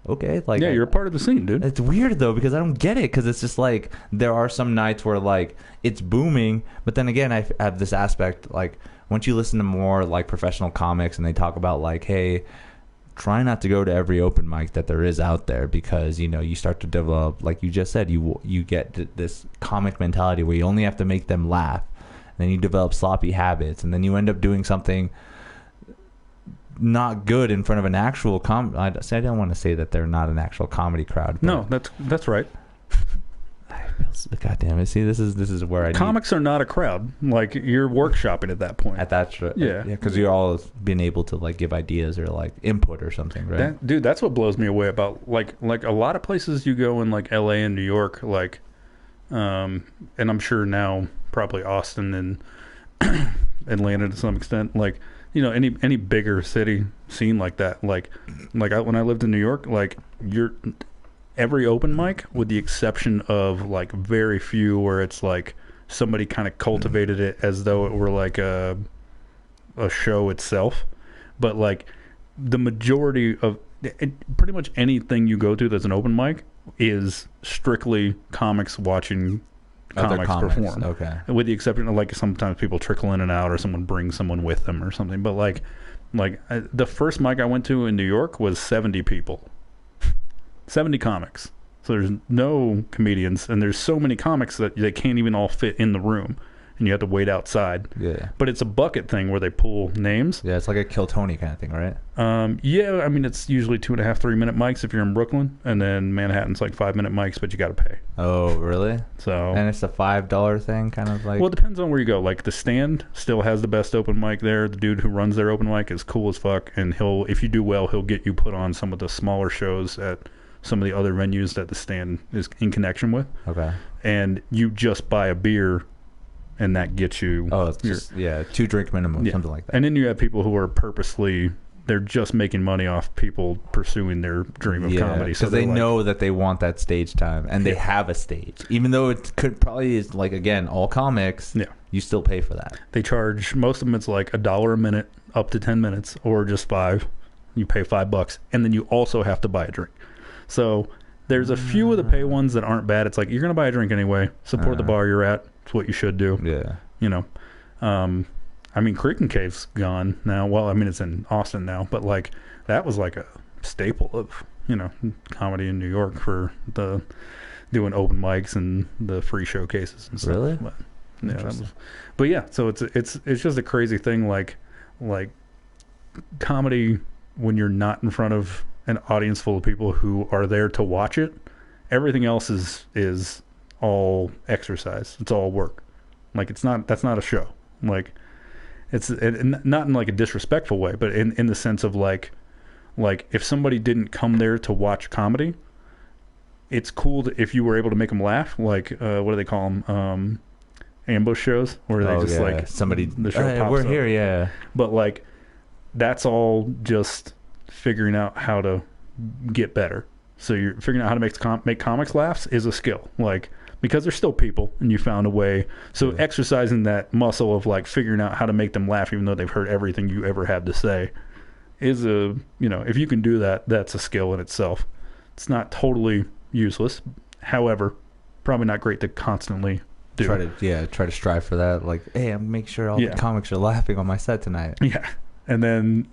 okay, like yeah, you're a part of the scene, dude. It's weird though, because I don't get it, because it's just like there are some nights where like it's booming, but then again I have this aspect, like once you listen to more like professional comics and they talk about like, hey, try not to go to every open mic that there is out there, because you start to develop, like you just said, you get this comic mentality where you only have to make them laugh, and then you develop sloppy habits, and then you end up doing something not good in front of an actual I don't want to say that they're not an actual comedy crowd. No, that's right. God damn it! See, this is where comics are not a crowd. Like you're workshopping at that point. At that, yeah, because you're all being able to like give ideas or like input or something, right? Dude, that's what blows me away about like a lot of places you go in like L.A. and New York, like, and I'm sure now probably Austin and Atlanta to some extent, like. Any bigger city scene like that, like when I lived in New York, like every open mic, with the exception of like very few where it's like somebody kind of cultivated it as though it were like a show itself, but like the majority of pretty much anything you go to that's an open mic is strictly comics watching comics perform. Okay. With the exception of like sometimes people trickle in and out, or someone brings someone with them or something. But like the first mic I went to in New York was 70 people, 70 comics. So there's no comedians, and there's so many comics that they can't even all fit in the room, and you have to wait outside. Yeah. But it's a bucket thing where they pull names. Yeah, it's like a Kill Tony kind of thing, right? Yeah, I mean, it's usually 2.5, 3 minute mics if you're in Brooklyn, and then Manhattan's like 5 minute mics, but you got to pay. Oh, really? So. And it's a $5 thing, kind of like. Well, it depends on where you go. Like the Stand still has the best open mic there. The dude who runs their open mic is cool as fuck, and if you do well, he'll get you put on some of the smaller shows at some of the other venues that the Stand is in connection with. Okay. And you just buy a beer, and that gets you. Oh, it's just 2 drink minimum, something like that. And then you have people who are purposely. They're just making money off people pursuing their dream of comedy. Because they know that they want that stage time, and they have a stage. Even though it could probably is like, again, all comics, you still pay for that. They charge, most of them it's like $1 a minute up to 10 minutes, or just $5. You pay $5, and then you also have to buy a drink. So there's a few of the pay ones that aren't bad. It's like, you're going to buy a drink anyway. Support the bar you're at. It's what you should do. Yeah. I mean, Creek and Cave's gone now. Well, I mean, it's in Austin now, but like that was like a staple of comedy in New York for the doing open mics and the free showcases and stuff. Really? But, yeah, so it's just a crazy thing. Like comedy, when you're not in front of an audience full of people who are there to watch it, everything else is all exercise. It's all work. Like that's not a show. Like. It's not in like a disrespectful way, but in the sense of like if somebody didn't come there to watch comedy, it's cool if you were able to make them laugh. Like what do they call them? Ambush shows where they like somebody the show pops we're up. here, yeah. But like that's all just figuring out how to get better. So you're figuring out how to make comics laughs is a skill. Like. Because they're still people, and you found a way. So exercising that muscle of like figuring out how to make them laugh, even though they've heard everything you ever had to say, is if you can do that, that's a skill in itself. It's not totally useless. However, probably not great to constantly do. Try to strive for that. Like, hey, I'm make sure all the comics are laughing on my set tonight. Yeah, and then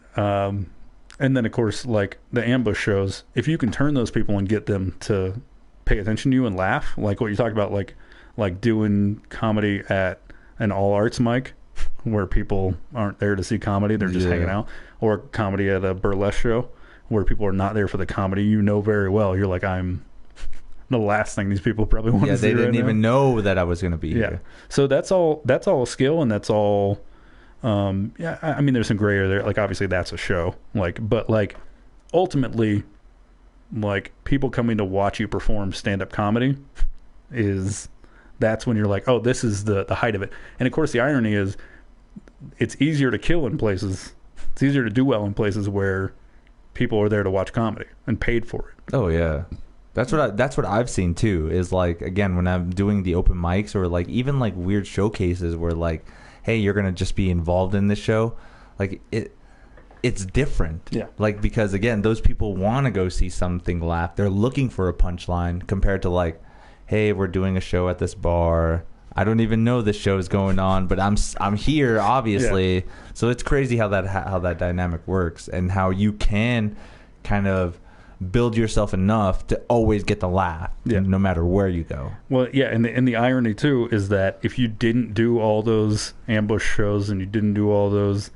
And then, of course, like the ambush shows, if you can turn those people and get them to pay attention to you and laugh, like what you talked about, like doing comedy at an all arts mic where people aren't there to see comedy, they're just hanging out, or comedy at a burlesque show where people are not there for the comedy, you know very well. You're like, I'm the last thing these people probably want to see. Yeah, they didn't right even know that I was going to be here. So that's all a skill, and that's all. I mean, there's some gray area there. Like, obviously, that's a show. Like, but like, ultimately, like people coming to watch you perform stand-up comedy that's when you're like, oh, this is the height of it. And of course, the irony is, it's easier to kill in places. It's easier to do well in places where people are there to watch comedy and paid for it. Oh yeah. That's what I've seen too, is like, again, when I'm doing the open mics or like even like weird showcases where like, hey, you're going to just be involved in this show. Like it's different. Yeah. Like, because again, those people want to go see something laugh. They're looking for a punchline compared to like, hey, we're doing a show at this bar. I don't even know this show is going on, but I'm here obviously. Yeah. So it's crazy how that dynamic works, and how you can kind of build yourself enough to always get the laugh, no matter where you go. Well, yeah, and the irony too is that if you didn't do all those ambush shows and you didn't do all those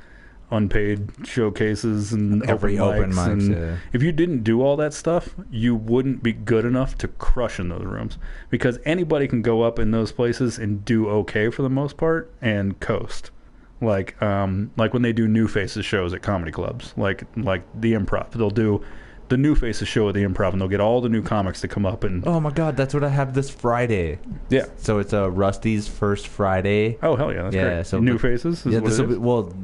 unpaid showcases and every open mics, and if you didn't do all that stuff, you wouldn't be good enough to crush in those rooms, because anybody can go up in those places and do okay for the most part and coast. Like when they do New Faces shows at comedy clubs, like the Improv, they'll do the New Faces show at the Improv, and they'll get all the new comics to come up and... Oh my God, that's what I have this Friday. Yeah. So it's Rusty's first Friday. Oh, hell yeah, that's great. So New Faces is what it is? Well,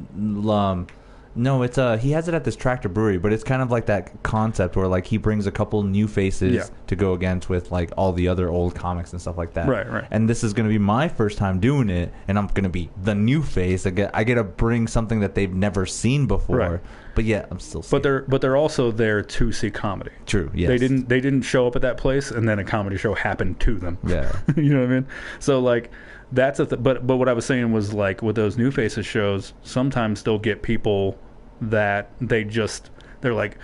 no, it's he has it at this Tractor Brewery, but it's kind of like that concept where like he brings a couple new faces to go against with like all the other old comics and stuff like that. Right. And this is going to be my first time doing it, and I'm going to be the new face. I get to bring something that they've never seen before. Right. But yeah, I'm still. But they're also there to see comedy. True. Yes. They didn't show up at that place and then a comedy show happened to them. Yeah. You know what I mean? So like that's but what I was saying was, like, with those New Faces shows, sometimes they'll get people that they're like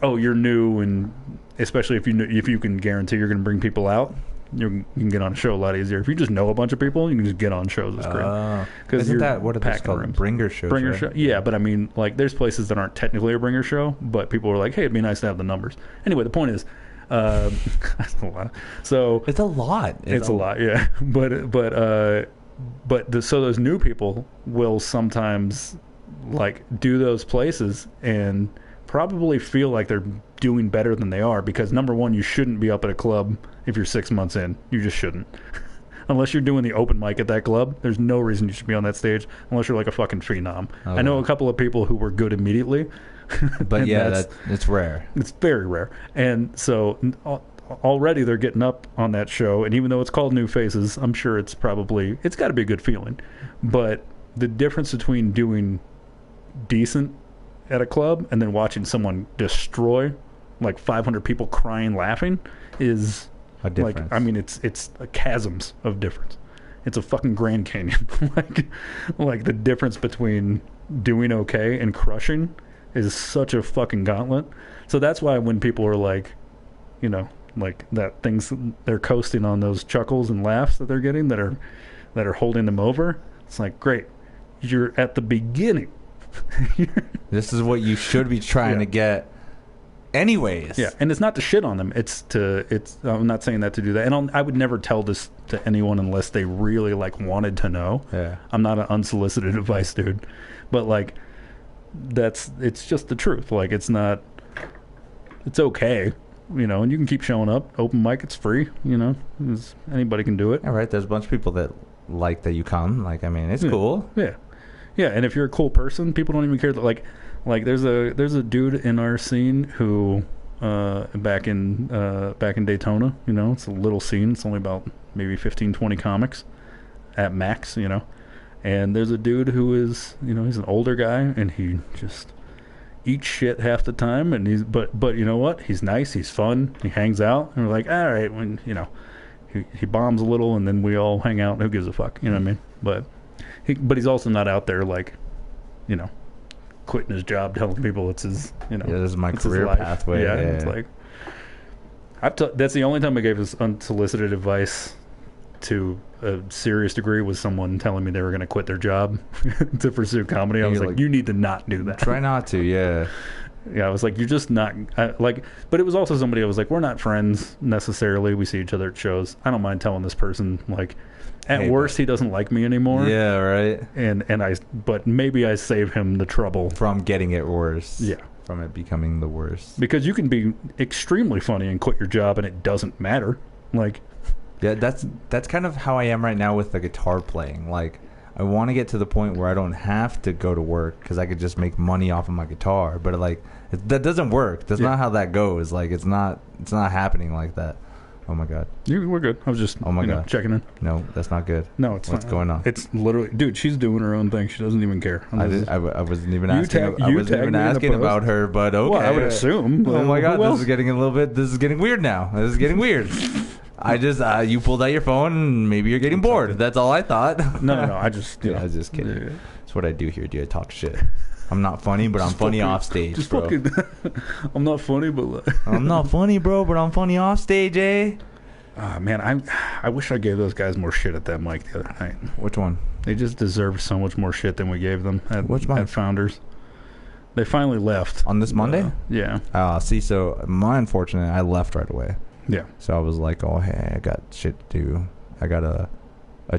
oh, you're new, and especially if you can guarantee you're going to bring people out, you can get on a show a lot easier. If you just know a bunch of people, you can just get on shows. It's great. Isn't that what it's called? Bringer shows. Bringer right? show. Yeah, but I mean, like, there's places that aren't technically a bringer show, but people are like, hey, it'd be nice to have the numbers. Anyway, the point is, that's a lot. So it's a lot. It's a lot. Yeah, so those new people will sometimes like do those places and probably feel like they're doing better than they are, because number one, you shouldn't be up at a club if you're 6 months in. You just shouldn't. Unless you're doing the open mic at that club, there's no reason you should be on that stage unless you're like a fucking phenom. I know a couple of people who were good immediately, but yeah, it's rare. It's very rare. And so already they're getting up on that show, and even though it's called New Faces, I'm sure it's got to be a good feeling. But the difference between doing decent at a club and then watching someone destroy like 500 people crying laughing is a difference. Like, I mean, it's chasms of difference. It's a fucking Grand Canyon. like the difference between doing okay and crushing is such a fucking gauntlet. So that's why when people are like, you know, like that things, they're coasting on those chuckles and laughs that they're getting that are holding them over, it's like, great, you're at the beginning. This is what you should be trying to get anyways. Yeah, and it's not to shit on them. I'm not saying that to do that. And I would never tell this to anyone unless they really like wanted to know. Yeah. I'm not an unsolicited advice dude. But like it's just the truth. Like it's okay, you know, and you can keep showing up. Open mic, it's free, you know. Anybody can do it. All right, there's a bunch of people that like that you come. Like, I mean, it's cool. Yeah. Yeah, and if you're a cool person, people don't even care that like there's a dude in our scene who back in Daytona, you know, it's a little scene. It's only about maybe 15, 20 comics at max, you know. And there's a dude who is, you know, he's an older guy and he just eats shit half the time, and but you know what? He's nice, he's fun, he hangs out, and we're like, all right, when, you know, he bombs a little and then we all hang out, who gives a fuck, you know what I mean? But he's also not out there like, you know, quitting his job, telling people it's his, Yeah, this is my it's his career life. pathway. Yeah, Yeah. it's like that's the only time I gave this unsolicited advice to a serious degree was someone telling me they were going to quit their job to pursue comedy. I was like, you need to not do that. Try not to. Yeah. Yeah, I was like, you're just not like. But it was also somebody I was like, we're not friends necessarily. We see each other at shows. I don't mind telling this person like, at worst, he doesn't like me anymore. Yeah, right. But maybe I save him the trouble From getting it worse. Yeah. From it becoming the worst. Because you can be extremely funny and quit your job and it doesn't matter. Like, yeah, that's kind of how I am right now with the guitar playing. Like, I want to get to the point where I don't have to go to work because I could just make money off of my guitar. But like, that doesn't work. That's not how that goes. Like, it's not happening like that. Oh my god. We're good. I was just checking in. No, that's not good. No, it's What's not. going on? It's literally, dude. She's doing her own thing. She doesn't even care. I wasn't even asking. I wasn't even asking about her. But okay. Well, I would assume. Oh my god, this is getting a little bit. This is getting weird now. This is getting weird. I just you pulled out your phone and maybe you're getting bored. That's all I thought. No. I just I was just kidding. Yeah. That's what I do here, dude. I talk shit. I'm not funny, but I'm funny off stage, bro. I'm not funny, but I'm not funny, bro, but I'm funny off stage, eh? Man, I wish I gave those guys more shit at that mic the other night. Which one? They just deserved so much more shit than we gave them at Founders. They finally left. On this Monday? Yeah. See, so my unfortunate, I left right away. Yeah. So I was like, oh, hey, I got shit to do. I got a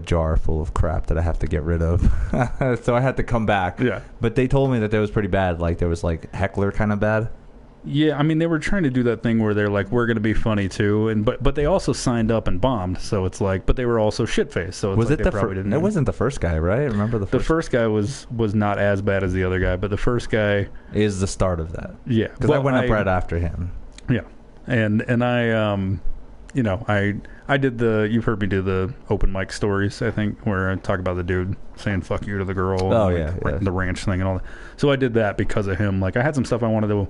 jar full of crap that I have to get rid of. So I had to come back. Yeah. But they told me that was pretty bad. Like, there was, like, heckler kind of bad. Yeah, I mean, they were trying to do that thing where they're like, we're going to be funny too, and but they also signed up and bombed, so it's like, but they were also shit-faced, so it's was like it the first? It wasn't the first guy, right? Remember the first guy was not as bad as the other guy, but the first guy is the start of that. Yeah, because I went up right after him. Yeah, and I I did you've heard me do the open mic stories, I think, where I talk about the dude saying fuck you to the girl. Oh, and the ranch thing and all that. So I did that because of him. Like, I had some stuff I wanted to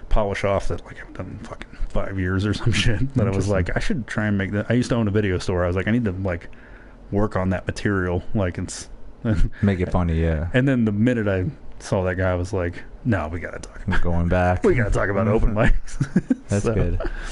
polish off that, like, I haven't done in fucking 5 years or some shit, that I was like, I should try and make that. I used to own a video store. I was like, I need to, like, work on that material, like, it's make it funny. Yeah. And then the minute I saw that guy, I was like, no, we gotta talk about going back. We gotta talk about open mics. That's good.